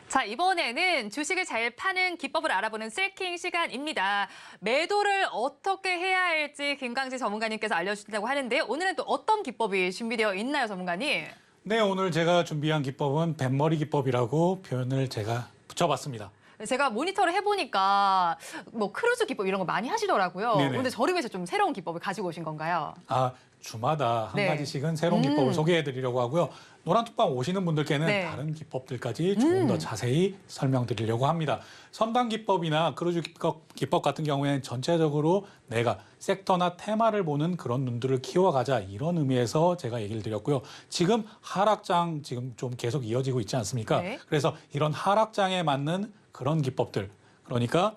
자, 이번에는 주식을 잘 파는 기법을 알아보는 셀킹 시간입니다. 매도를 어떻게 해야 할지 김광진 전문가님께서 알려주신다고 하는데요. 오늘은 또 어떤 기법이 준비되어 있나요, 전문가님? 네, 오늘 제가 준비한 기법은 뱃머리 기법이라고 표현을 제가 붙여봤습니다. 제가 모니터를 해보니까 뭐 크루즈 기법 이런 거 많이 하시더라고요. 네네. 그런데 저를 위해서 좀 새로운 기법을 가지고 오신 건가요? 주마다 한 네. 가지씩은 새로운 기법을 소개해드리려고 하고요. 노란톡방 오시는 분들께는 네. 다른 기법들까지 조금 더 자세히 설명드리려고 합니다. 선단 기법이나 크루즈 기법 같은 경우에는 전체적으로 내가 섹터나 테마를 보는 그런 눈들을 키워가자 이런 의미에서 제가 얘기를 드렸고요. 지금 하락장 지금 좀 계속 이어지고 있지 않습니까? 네. 그래서 이런 하락장에 맞는 그런 기법들, 그러니까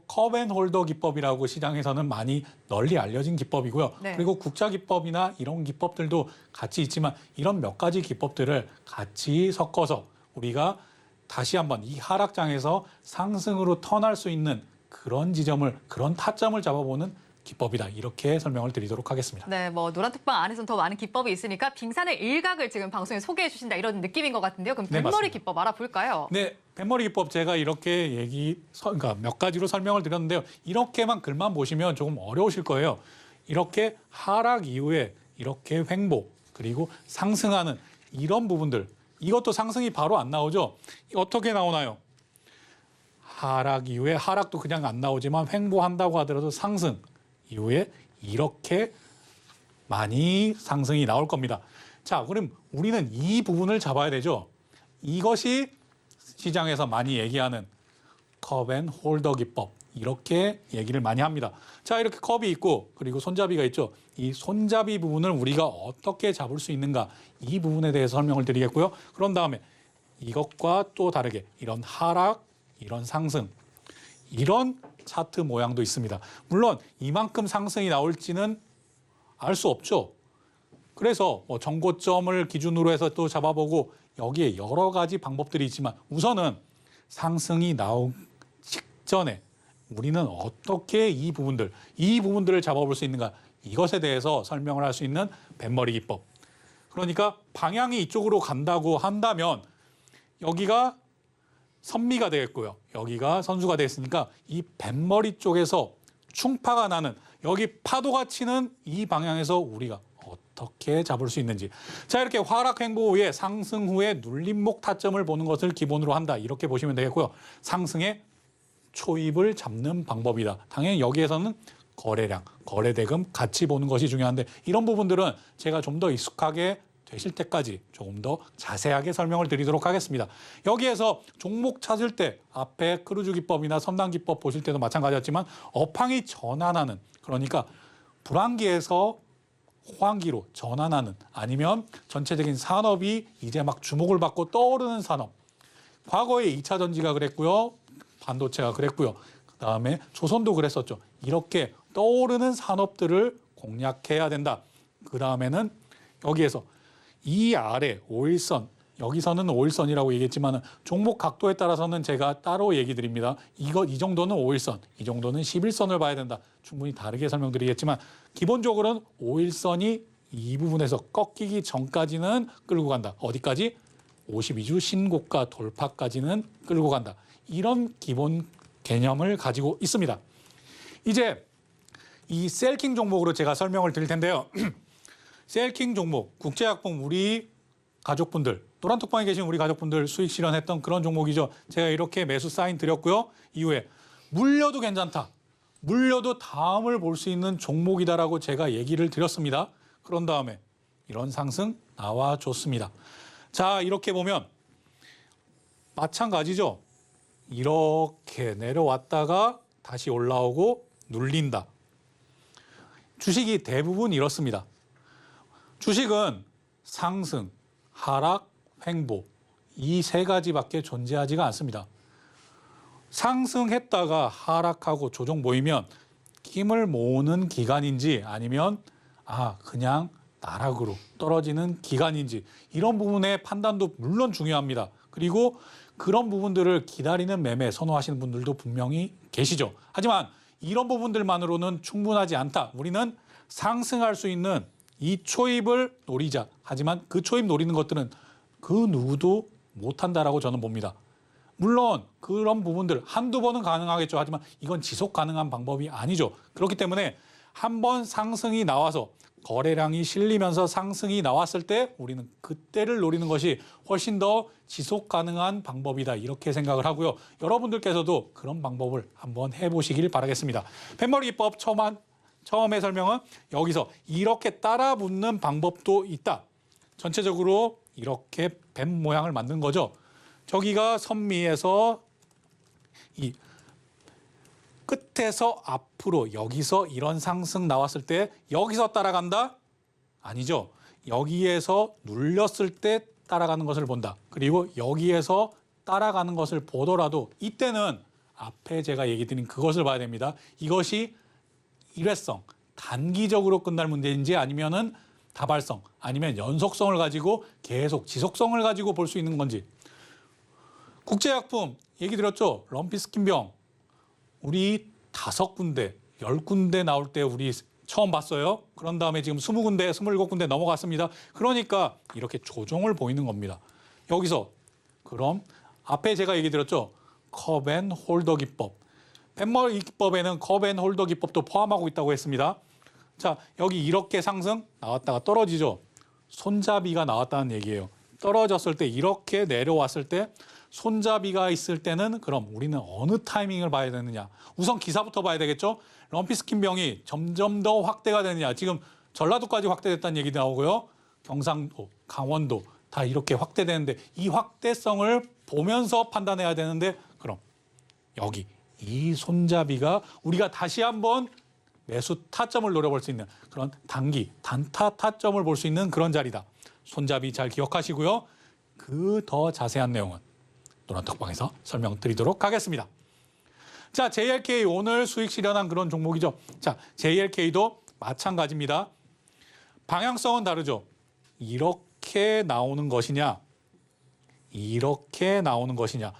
컵앤홀더 기법이라고 시장에서는 많이 널리 알려진 기법이고요. 네. 그리고 국자 기법이나 이런 기법들도 같이 있지만 이런 몇 가지 기법들을 같이 섞어서 우리가 다시 한번 이 하락장에서 상승으로 턴할 수 있는 그런 지점을, 그런 타점을 잡아보는 기법이다. 이렇게 설명을 드리도록 하겠습니다. 네, 뭐 노란톡방 안에서는 더 많은 기법이 있으니까 빙산의 일각을 지금 방송에 소개해 주신다 이런 느낌인 것 같은데요. 그럼 네, 뱃머리 맞습니다. 기법 알아볼까요? 네, 뱃머리 기법 제가 이렇게 그러니까 몇 가지로 설명을 드렸는데요. 이렇게만 글만 보시면 조금 어려우실 거예요. 이렇게 하락 이후에 이렇게 횡보 그리고 상승하는 이런 부분들, 이것도 상승이 바로 안 나오죠. 어떻게 나오나요? 하락 이후에 하락도 그냥 안 나오지만 횡보한다고 하더라도 상승 이후에 이렇게 많이 상승이 나올 겁니다. 자, 그럼 우리는 이 부분을 잡아야 되죠. 이것이 시장에서 많이 얘기하는 컵앤홀더 기법, 이렇게 얘기를 많이 합니다. 자, 이렇게 컵이 있고 그리고 손잡이가 있죠. 이 손잡이 부분을 우리가 어떻게 잡을 수 있는가, 이 부분에 대해서 설명을 드리겠고요. 그런 다음에 이것과 또 다르게 이런 하락, 이런 상승, 이런 차트 모양도 있습니다. 물론 이만큼 상승이 나올지는 알 수 없죠. 그래서 뭐 정고점을 기준으로 해서 또 잡아보고 여기에 여러 가지 방법들이 있지만 우선은 상승이 나오기 직전에 우리는 어떻게 이 부분들을 잡아볼 수 있는가, 이것에 대해서 설명을 할 수 있는 뱃머리 기법. 그러니까 방향이 이쪽으로 간다고 한다면 여기가 선미가 되겠고요. 여기가 선수가 되겠으니까 이 뱃머리 쪽에서 충파가 나는, 여기 파도가 치는 이 방향에서 우리가 어떻게 잡을 수 있는지. 자, 이렇게 하락 횡보 후에 상승 후에 눌림목 타점을 보는 것을 기본으로 한다. 이렇게 보시면 되겠고요. 상승의 초입을 잡는 방법이다. 당연히 여기에서는 거래량, 거래대금 같이 보는 것이 중요한데 이런 부분들은 제가 좀 더 익숙하게 되실 때까지 조금 더 자세하게 설명을 드리도록 하겠습니다. 여기에서 종목 찾을 때 앞에 크루즈 기법이나 선단 기법 보실 때도 마찬가지였지만 업황이 전환하는, 그러니까 불황기에서 호황기로 전환하는, 아니면 전체적인 산업이 이제 막 주목을 받고 떠오르는 산업. 과거에 2차 전지가 그랬고요. 반도체가 그랬고요. 그다음에 조선도 그랬었죠. 이렇게 떠오르는 산업들을 공략해야 된다. 그다음에는 여기에서 이 아래 5일선, 여기서는 5일선이라고 얘기했지만 종목 각도에 따라서는 제가 따로 얘기 드립니다. 이 정도는 5일선, 이 정도는 11선을 봐야 된다. 충분히 다르게 설명드리겠지만 기본적으로는 5일선이 이 부분에서 꺾이기 전까지는 끌고 간다. 어디까지? 52주 신고가 돌파까지는 끌고 간다. 이런 기본 개념을 가지고 있습니다. 이제 이 셀킹 종목으로 제가 설명을 드릴 텐데요. 셀킹 종목, 국제약품 우리 가족분들, 노란톡방에 계신 우리 가족분들 수익 실현했던 그런 종목이죠. 제가 이렇게 매수 사인 드렸고요. 이후에 물려도 괜찮다. 물려도 다음을 볼 수 있는 종목이다라고 제가 얘기를 드렸습니다. 그런 다음에 이런 상승 나와줬습니다. 자, 이렇게 보면 마찬가지죠. 이렇게 내려왔다가 다시 올라오고 눌린다. 주식이 대부분 이렇습니다. 주식은 상승, 하락, 횡보 이 세 가지밖에 존재하지가 않습니다. 상승했다가 하락하고 조정 보이면 힘을 모으는 기간인지 아니면 그냥 나락으로 떨어지는 기간인지 이런 부분의 판단도 물론 중요합니다. 그리고 그런 부분들을 기다리는 매매 선호하시는 분들도 분명히 계시죠. 하지만 이런 부분들만으로는 충분하지 않다. 우리는 상승할 수 있는 이 초입을 노리자. 하지만 그 초입 노리는 것들은 그 누구도 못한다라고 저는 봅니다. 물론 그런 부분들 한두 번은 가능하겠죠. 하지만 이건 지속 가능한 방법이 아니죠. 그렇기 때문에 한번 상승이 나와서 거래량이 실리면서 상승이 나왔을 때 우리는 그때를 노리는 것이 훨씬 더 지속 가능한 방법이다. 이렇게 생각을 하고요. 여러분들께서도 그런 방법을 한번 해보시길 바라겠습니다. 뱃머리 기법 처음에 설명은 여기서 이렇게 따라 붙는 방법도 있다. 전체적으로 이렇게 뱀 모양을 만든 거죠. 저기가 선미에서 이 끝에서 앞으로 여기서 이런 상승 나왔을 때 여기서 따라간다? 아니죠. 여기에서 눌렸을 때 따라가는 것을 본다. 그리고 여기에서 따라가는 것을 보더라도 이때는 앞에 제가 얘기 드린 그것을 봐야 됩니다. 이것이 일회성, 단기적으로 끝날 문제인지 아니면은 다발성, 아니면 연속성을 가지고 계속 지속성을 가지고 볼 수 있는 건지. 국제약품 얘기 드렸죠. 럼피스킨병. 우리 5군데, 10군데 나올 때 우리 처음 봤어요. 그런 다음에 지금 20군데, 27군데 넘어갔습니다. 그러니까 이렇게 조정을 보이는 겁니다. 여기서 그럼 앞에 제가 얘기 드렸죠. 컵앤홀더 기법. 뱃머리 기법에는 컵앤홀더 기법도 포함하고 있다고 했습니다. 자, 여기 이렇게 상승 나왔다가 떨어지죠. 손잡이가 나왔다는 얘기예요. 떨어졌을 때 이렇게 내려왔을 때 손잡이가 있을 때는 그럼 우리는 어느 타이밍을 봐야 되느냐. 우선 기사부터 봐야 되겠죠. 럼피스킨병이 점점 더 확대가 되느냐. 지금 전라도까지 확대됐다는 얘기 나오고요. 경상도, 강원도 다 이렇게 확대되는데 이 확대성을 보면서 판단해야 되는데 그럼 여기 이 손잡이가 우리가 다시 한번 매수 타점을 노려볼 수 있는 그런 단기, 단타 타점을 볼 수 있는 그런 자리다. 손잡이 잘 기억하시고요. 그 더 자세한 내용은 노란톡방에서 설명드리도록 하겠습니다. 자, JLK 오늘 수익 실현한 그런 종목이죠. 자, JLK도 마찬가지입니다. 방향성은 다르죠. 이렇게 나오는 것이냐, 이렇게 나오는 것이냐,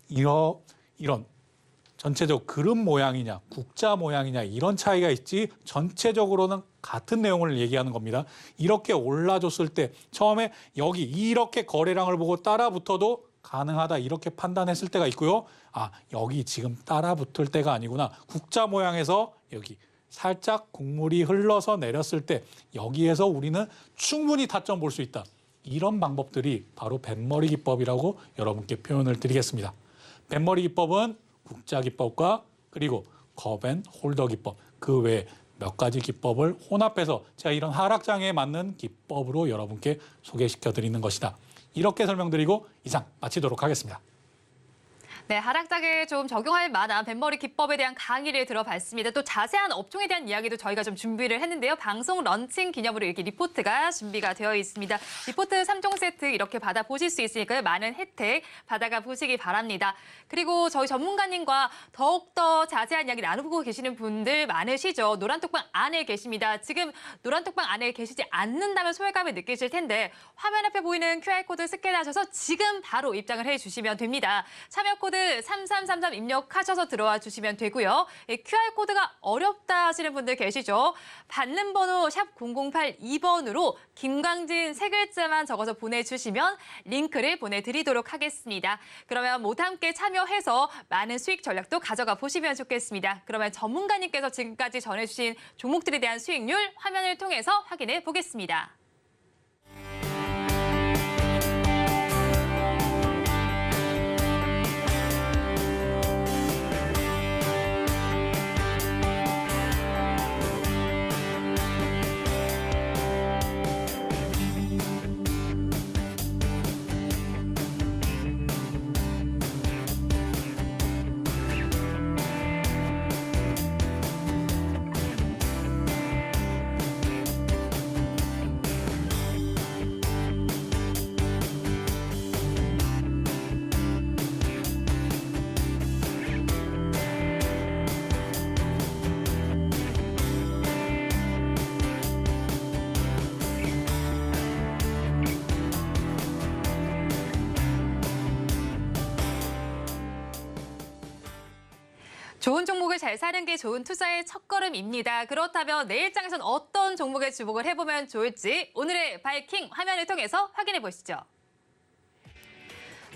이런 전체적 그릇 모양이냐, 국자 모양이냐 이런 차이가 있지 전체적으로는 같은 내용을 얘기하는 겁니다. 이렇게 올라줬을 때 처음에 여기 이렇게 거래량을 보고 따라 붙어도 가능하다 이렇게 판단했을 때가 있고요. 아, 여기 지금 따라 붙을 때가 아니구나. 국자 모양에서 여기 살짝 국물이 흘러서 내렸을 때 여기에서 우리는 충분히 타점 볼 수 있다. 이런 방법들이 바로 뱃머리 기법이라고 여러분께 표현을 드리겠습니다. 뱃머리 기법은 국자 기법과 그리고 컵앤홀더 기법 그 외에 몇 가지 기법을 혼합해서 제가 이런 하락장에 맞는 기법으로 여러분께 소개시켜 드리는 것이다. 이렇게 설명드리고 이상 마치도록 하겠습니다. 네, 하락장에 좀 적용할 만한 뱃머리 기법에 대한 강의를 들어봤습니다. 또 자세한 업종에 대한 이야기도 저희가 좀 준비를 했는데요. 방송 런칭 기념으로 이렇게 리포트가 준비가 되어 있습니다. 리포트 3종 세트 이렇게 받아보실 수 있으니까요. 많은 혜택 받아가 보시기 바랍니다. 그리고 저희 전문가님과 더욱더 자세한 이야기 나누고 계시는 분들 많으시죠. 노란톡방 안에 계십니다. 지금 노란톡방 안에 계시지 않는다면 소외감을 느끼실 텐데 화면 앞에 보이는 QR코드 스캔하셔서 지금 바로 입장을 해주시면 됩니다. 참여 코드 3333 입력하셔서 들어와 주시면 되고요. QR코드가 어렵다 하시는 분들 계시죠? 받는 번호 샵 0082번으로 김광진 세 글자만 적어서 보내주시면 링크를 보내드리도록 하겠습니다. 그러면 모두 함께 참여해서 많은 수익 전략도 가져가 보시면 좋겠습니다. 그러면 전문가님께서 지금까지 전해주신 종목들에 대한 수익률 화면을 통해서 확인해 보겠습니다. 좋은 종목을 잘 사는 게 좋은 투자의 첫걸음입니다. 그렇다면 내일장에선 어떤 종목에 주목을 해보면 좋을지 오늘의 바이킹 화면을 통해서 확인해 보시죠.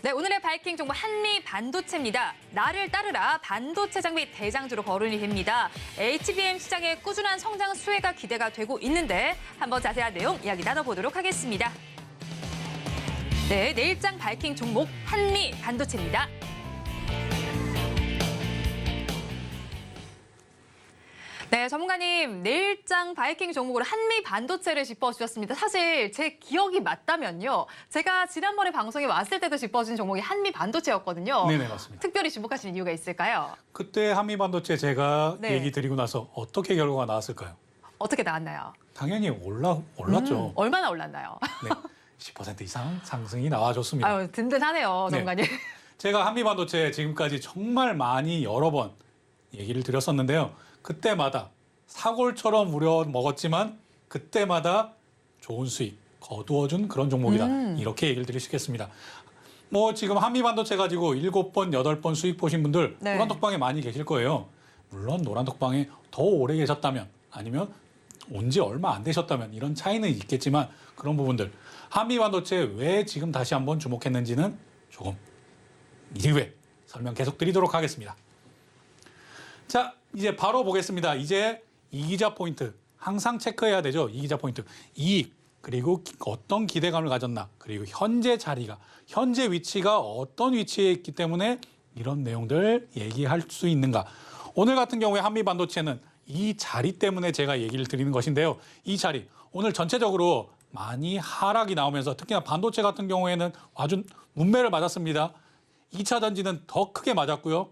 네, 오늘의 바이킹 종목 한미반도체입니다. 나를 따르라 반도체 장비 대장주로 거론이 됩니다. HBM 시장의 꾸준한 성장 수혜가 기대가 되고 있는데 한번 자세한 내용 이야기 나눠보도록 하겠습니다. 네, 내일장 바이킹 종목 한미반도체입니다. 네, 전문가님, 내일장 바이킹 종목으로 한미 반도체를 짚어주셨습니다. 사실 제 기억이 맞다면요. 제가 지난번에 방송에 왔을 때도 짚어준 종목이 한미 반도체였거든요. 네네, 맞습니다. 특별히 주목하시는 이유가 있을까요? 그때 한미 반도체 제가 네. 얘기 드리고 나서 어떻게 결과가 나왔을까요? 어떻게 나왔나요? 당연히 올랐죠. 얼마나 올랐나요? 네, 10% 이상 상승이 나와줬습니다. 아유, 든든하네요, 전문가님. 네. 제가 한미 반도체 지금까지 정말 많이 여러 번 얘기를 드렸었는데요. 그때마다 사골처럼 우려 먹었지만 그때마다 좋은 수익 거두어준 그런 종목이다. 이렇게 얘기를 드릴 수 있겠습니다. 뭐 지금 한미반도체 가지고 7번, 8번 수익 보신 분들 네. 노란톡방에 많이 계실 거예요. 물론 노란톡방에 더 오래 계셨다면 아니면 온 지 얼마 안 되셨다면 이런 차이는 있겠지만 그런 부분들 한미반도체 왜 지금 다시 한번 주목했는지는 조금 이후에 설명 계속 드리도록 하겠습니다. 자, 이제 바로 보겠습니다. 이제 이기자 포인트 항상 체크해야 되죠. 이기자 포인트 이익 그리고 어떤 기대감을 가졌나 그리고 현재 자리가 현재 위치가 어떤 위치에 있기 때문에 이런 내용들 얘기할 수 있는가. 오늘 같은 경우에 한미반도체는 이 자리 때문에 제가 얘기를 드리는 것인데요. 이 자리 오늘 전체적으로 많이 하락이 나오면서 특히나 반도체 같은 경우에는 아주 문매를 맞았습니다. 2차 전지는 더 크게 맞았고요.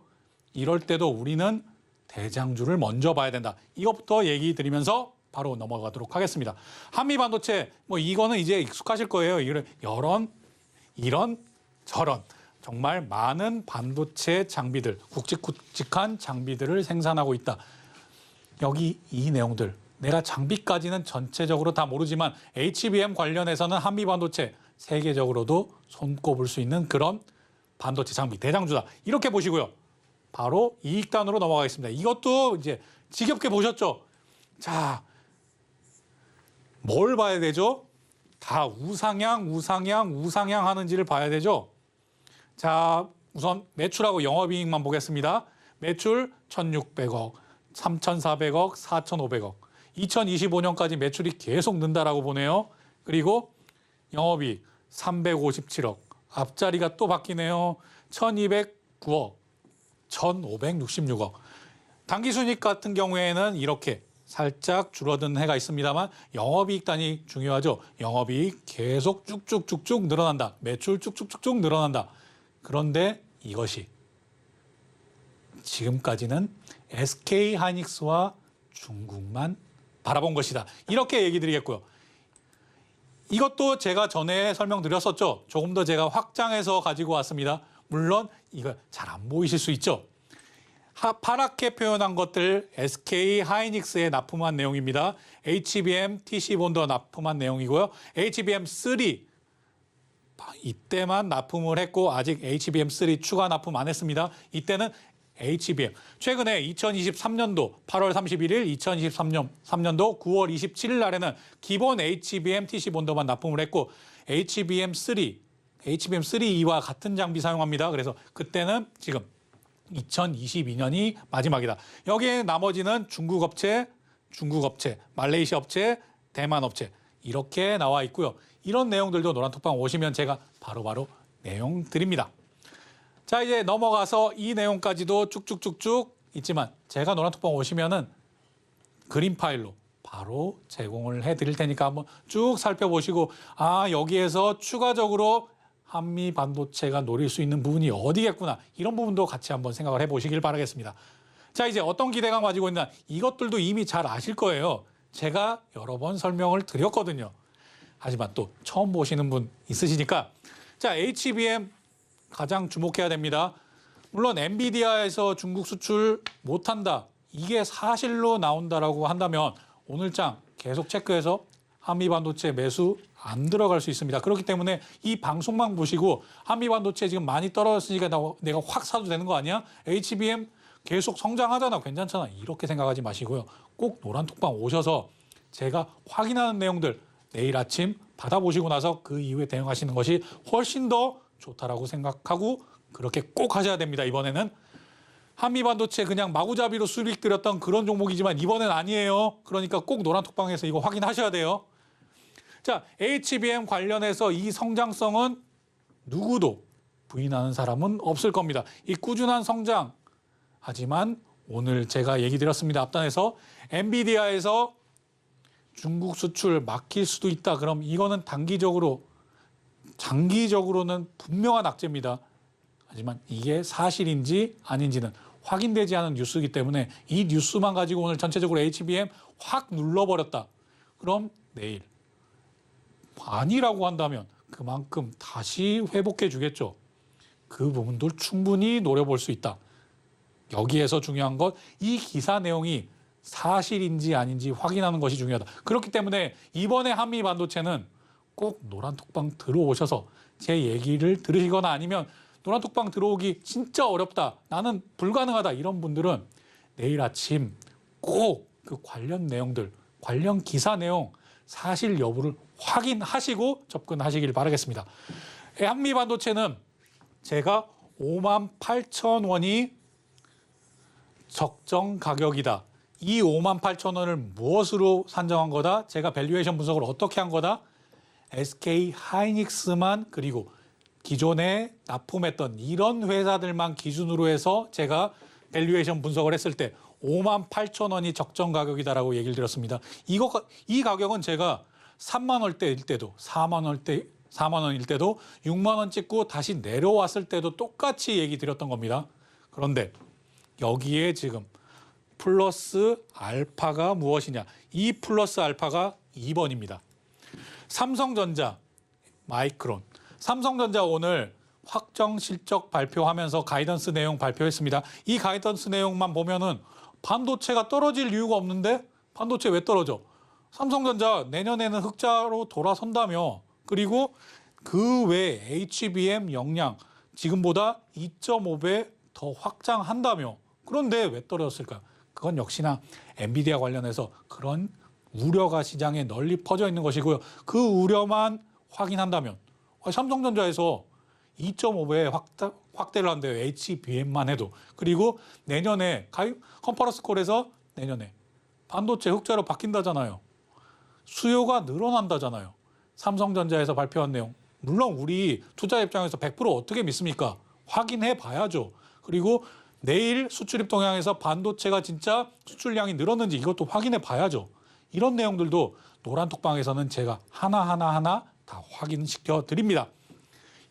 이럴 때도 우리는 대장주를 먼저 봐야 된다. 이것부터 얘기 드리면서 바로 넘어가도록 하겠습니다. 한미반도체 뭐 이거는 이제 익숙하실 거예요. 이런 저런 정말 많은 반도체 장비들, 굵직굵직한 장비들을 생산하고 있다. 여기 이 내용들 내가 장비까지는 전체적으로 다 모르지만 HBM 관련해서는 한미반도체 세계적으로도 손꼽을 수 있는 그런 반도체 장비 대장주다. 이렇게 보시고요. 바로 이익단으로 넘어가겠습니다. 이것도 이제 지겹게 보셨죠? 자, 뭘 봐야 되죠? 다 우상향 하는지를 봐야 되죠? 자, 우선 매출하고 영업이익만 보겠습니다. 매출 1,600억, 3,400억, 4,500억. 2025년까지 매출이 계속 는다라고 보네요. 그리고 영업이익 357억. 앞자리가 또 바뀌네요. 1,209억, 1,566억. 당기순이익 같은 경우에는 이렇게 살짝 줄어든 해가 있습니다만 영업이익단이 중요하죠. 영업이익 계속 쭉쭉쭉쭉 늘어난다. 매출 쭉쭉쭉쭉 늘어난다. 그런데 이것이 지금까지는 SK하이닉스와 중국만 바라본 것이다. 이렇게 얘기 드리겠고요. 이것도 제가 전에 설명드렸었죠. 조금 더 제가 확장해서 가지고 왔습니다. 물론 이거 잘 안 보이실 수 있죠. 파랗게 표현한 것들 SK하이닉스에 납품한 내용입니다. HBM TC본드가 납품한 내용이고요. HBM3 이때만 납품을 했고 아직 HBM3 추가 납품 안 했습니다. 이때는 HBM. 최근에 2023년도 8월 31일, 2023년도 9월 27일 날에는 기본 HBM TC본드만 납품을 했고 HBM3E와 같은 장비 사용합니다. 그래서 그때는 지금 2022년이 마지막이다. 여기에 나머지는 중국 업체, 말레이시아 업체, 대만 업체 이렇게 나와 있고요. 이런 내용들도 노란톡방 오시면 제가 바로바로 내용 드립니다. 자, 이제 넘어가서 이 내용까지도 쭉쭉쭉쭉 있지만 제가 노란톡방 오시면은 그림 파일로 바로 제공을 해드릴 테니까 한번 쭉 살펴보시고 여기에서 추가적으로 한미 반도체가 노릴 수 있는 부분이 어디겠구나. 이런 부분도 같이 한번 생각을 해보시길 바라겠습니다. 자, 이제 어떤 기대감 가지고 있나. 이것들도 이미 잘 아실 거예요. 제가 여러 번 설명을 드렸거든요. 하지만 또 처음 보시는 분 있으시니까. 자, HBM 가장 주목해야 됩니다. 물론 엔비디아에서 중국 수출 못한다. 이게 사실로 나온다라고 한다면 오늘장 계속 체크해서 한미 반도체 매수 안 들어갈 수 있습니다. 그렇기 때문에 이 방송만 보시고 한미 반도체 지금 많이 떨어졌으니까 내가 확 사도 되는 거 아니야? HBM 계속 성장하잖아. 괜찮잖아. 이렇게 생각하지 마시고요. 꼭 노란톡방 오셔서 제가 확인하는 내용들 내일 아침 받아보시고 나서 그 이후에 대응하시는 것이 훨씬 더 좋다라고 생각하고 그렇게 꼭 하셔야 됩니다. 이번에는 한미 반도체 그냥 마구잡이로 수익 들였던 그런 종목이지만 이번엔 아니에요. 그러니까 꼭 노란톡방에서 이거 확인하셔야 돼요. 자, HBM 관련해서 이 성장성은 누구도 부인하는 사람은 없을 겁니다. 이 꾸준한 성장. 하지만 오늘 제가 얘기 드렸습니다. 앞단에서 엔비디아에서 중국 수출 막힐 수도 있다. 그럼 이거는 장기적으로는 분명한 악재입니다. 하지만 이게 사실인지 아닌지는 확인되지 않은 뉴스이기 때문에 이 뉴스만 가지고 오늘 전체적으로 HBM 확 눌러버렸다. 그럼 내일 아니라고 한다면 그만큼 다시 회복해 주겠죠. 그 부분도 충분히 노려볼 수 있다. 여기에서 중요한 건 이 기사 내용이 사실인지 아닌지 확인하는 것이 중요하다. 그렇기 때문에 이번에 한미 반도체는 꼭 노란톡방 들어오셔서 제 얘기를 들으시거나 아니면 노란톡방 들어오기 진짜 어렵다. 나는 불가능하다. 이런 분들은 내일 아침 꼭 그 관련 내용들, 관련 기사 내용 사실 여부를 확인하시고 접근하시길 바라겠습니다. 한미 반도체는 제가 58,000원이 적정 가격이다. 이 58,000원을 무엇으로 산정한 거다? 제가 밸류에이션 분석을 어떻게 한 거다? SK하이닉스만 그리고 기존에 납품했던 이런 회사들만 기준으로 해서 제가 밸류에이션 분석을 했을 때 58,000원이 적정 가격이다라고 얘기를 드렸습니다. 이 가격은 제가 3만 원대일 때도 4만 원일 때도 6만 원 찍고 다시 내려왔을 때도 똑같이 얘기 드렸던 겁니다. 그런데 여기에 지금 플러스 알파가 무엇이냐? 이 플러스 알파가 2번입니다. 삼성전자, 마이크론. 삼성전자 오늘 확정 실적 발표하면서 가이던스 내용 발표했습니다. 이 가이던스 내용만 보면은 반도체가 떨어질 이유가 없는데 반도체 왜 떨어져? 삼성전자 내년에는 흑자로 돌아선다며. 그리고 그 외에 HBM 역량 지금보다 2.5배 더 확장한다며. 그런데 왜 떨어졌을까요? 그건 역시나 엔비디아 관련해서 그런 우려가 시장에 널리 퍼져 있는 것이고요. 그 우려만 확인한다면 삼성전자에서 2.5배 확대를 한대요. HBM만 해도. 그리고 내년에 컨퍼런스 콜에서 내년에 반도체 흑자로 바뀐다잖아요. 수요가 늘어난다잖아요. 삼성전자에서 발표한 내용. 물론 우리 투자 입장에서 100% 어떻게 믿습니까? 확인해 봐야죠. 그리고 내일 수출입 동향에서 반도체가 진짜 수출량이 늘었는지 이것도 확인해 봐야죠. 이런 내용들도 노란톡방에서는 제가 하나하나 다 확인시켜 드립니다.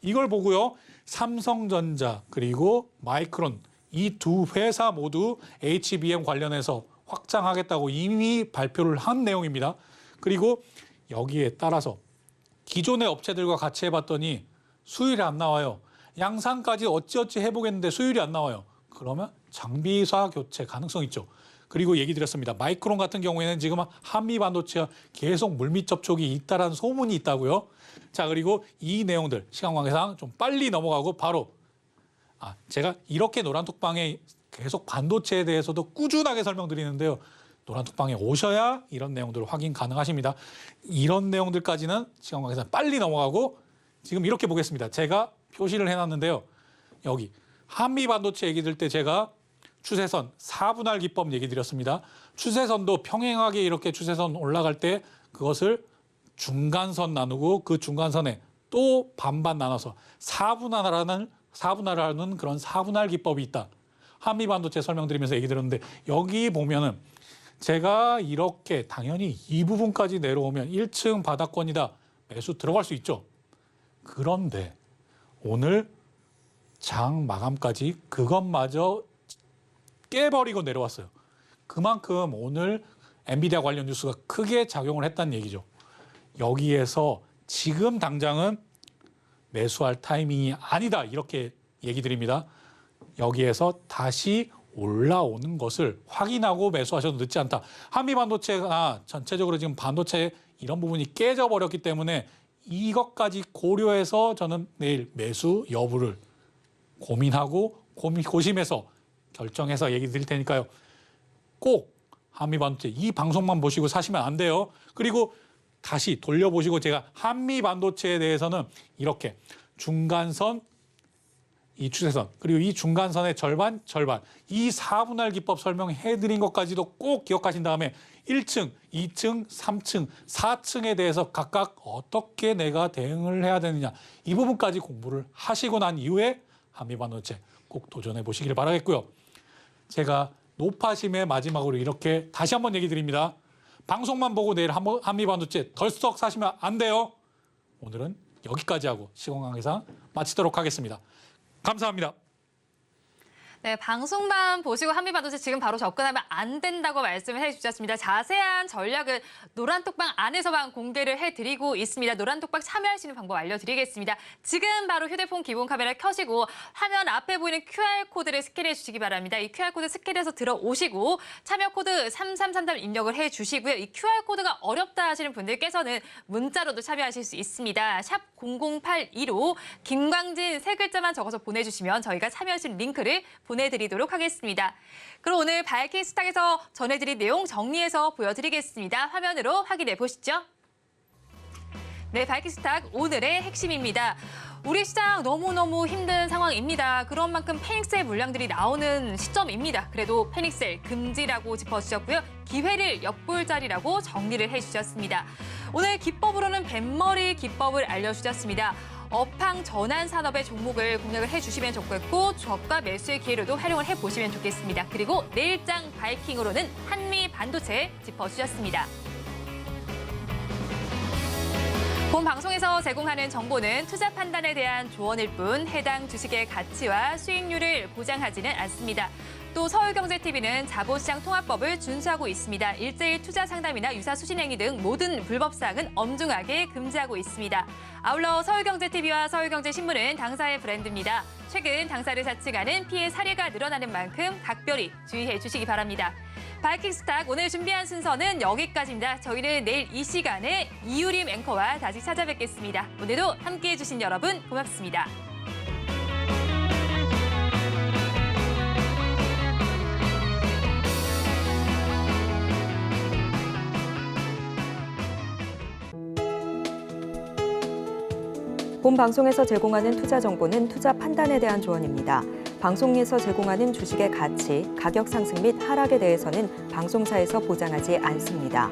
이걸 보고요. 삼성전자 그리고 마이크론 이 두 회사 모두 HBM 관련해서 확장하겠다고 이미 발표를 한 내용입니다. 그리고 여기에 따라서 기존의 업체들과 같이 해봤더니 수율이 안 나와요. 양산까지 어찌어찌 해보겠는데 수율이 안 나와요. 그러면 장비사 교체 가능성 있죠. 그리고 얘기 드렸습니다. 마이크론 같은 경우에는 지금 한미 반도체와 계속 물밑 접촉이 있다라는 소문이 있다고요. 자, 그리고 이 내용들 시간 관계상 좀 빨리 넘어가고 바로 제가 이렇게 노란톡방에 계속 반도체에 대해서도 꾸준하게 설명드리는데요. 노란톡방에 오셔야 이런 내용들을 확인 가능하십니다. 이런 내용들까지는 시간 관계상 빨리 넘어가고 지금 이렇게 보겠습니다. 제가 표시를 해놨는데요. 여기 한미 반도체 얘기 들 때 제가 추세선 4분할 기법 얘기 드렸습니다. 추세선도 평행하게 이렇게 추세선 올라갈 때 그것을 중간선 나누고 그 중간선에 또 반반 나눠서 4분할하는 그런 4분할 기법이 있다. 한미 반도체 설명드리면서 얘기 들었는데 여기 보면은 제가 이렇게 당연히 이 부분까지 내려오면 1층 바닥권이다. 매수 들어갈 수 있죠. 그런데 오늘 장 마감까지 그것마저 깨버리고 내려왔어요. 그만큼 오늘 엔비디아 관련 뉴스가 크게 작용을 했다는 얘기죠. 여기에서 지금 당장은 매수할 타이밍이 아니다. 이렇게 얘기 드립니다. 여기에서 다시 올라오는 것을 확인하고 매수하셔도 늦지 않다. 한미 반도체가 전체적으로 지금 반도체 이런 부분이 깨져버렸기 때문에 이것까지 고려해서 저는 내일 매수 여부를 고민하고 고심해서 결정해서 얘기 드릴 테니까요. 꼭 한미 반도체 이 방송만 보시고 사시면 안 돼요. 그리고 다시 돌려보시고 제가 한미 반도체에 대해서는 이렇게 중간선, 이 추세선, 그리고 이 중간선의 절반 이 4분할 기법 설명해드린 것까지도 꼭 기억하신 다음에 1층, 2층, 3층, 4층에 대해서 각각 어떻게 내가 대응을 해야 되느냐 이 부분까지 공부를 하시고 난 이후에 한미 반도체 꼭 도전해 보시길 바라겠고요. 제가 노파심의 마지막으로 이렇게 다시 한번 얘기 드립니다. 방송만 보고 내일 한미 반도체 덜썩 사시면 안 돼요. 오늘은 여기까지 하고 시공 강의상 마치도록 하겠습니다. 감사합니다. 네, 방송만 보시고 한미반도체 지금 바로 접근하면 안 된다고 말씀을 해주셨습니다. 자세한 전략은 노란톡방 안에서만 공개를 해드리고 있습니다. 노란톡방 참여할 수 있는 방법 알려드리겠습니다. 지금 바로 휴대폰 기본 카메라 켜시고 화면 앞에 보이는 QR코드를 스캔해 주시기 바랍니다. 이 QR코드 스캔해서 들어오시고 참여코드 3333 입력을 해주시고요. 이 QR코드가 어렵다 하시는 분들께서는 문자로도 참여하실 수 있습니다. 샵 0082로 김광진 세 글자만 적어서 보내주시면 저희가 참여할 수 있는 링크를 보내드리도록 하겠습니다. 그럼 오늘 바이킹 스탁에서 전해드린 내용 정리해서 보여드리겠습니다. 화면으로 확인해 보시죠. 네, 바이킹 스탁 오늘의 핵심입니다. 우리 시장 너무너무 힘든 상황입니다. 그런 만큼 패닉셀 물량들이 나오는 시점입니다. 그래도 패닉셀 금지라고 짚어주셨고요. 기회를 엿볼 자리라고 정리를 해주셨습니다. 오늘 기법으로는 뱃머리 기법을 알려주셨습니다. 업황 전환 산업의 종목을 공략을 해주시면 좋겠고 저가 매수의 기회로도 활용을 해보시면 좋겠습니다. 그리고 내일장 바이킹으로는 한미 반도체 짚어주셨습니다. 본 방송에서 제공하는 정보는 투자 판단에 대한 조언일 뿐 해당 주식의 가치와 수익률을 보장하지는 않습니다. 또 서울경제TV는 자본시장 통합법을 준수하고 있습니다. 일제일 투자 상담이나 유사 수신행위 등 모든 불법 사항은 엄중하게 금지하고 있습니다. 아울러 서울경제TV와 서울경제신문은 당사의 브랜드입니다. 최근 당사를 사칭하는 피해 사례가 늘어나는 만큼 각별히 주의해 주시기 바랍니다. 바이킹스탁 오늘 준비한 순서는 여기까지입니다. 저희는 내일 이 시간에 이유림 앵커와 다시 찾아뵙겠습니다. 오늘도 함께해 주신 여러분 고맙습니다. 본 방송에서 제공하는 투자 정보는 투자 판단에 대한 조언입니다. 방송에서 제공하는 주식의 가치, 가격 상승 및 하락에 대해서는 방송사에서 보장하지 않습니다.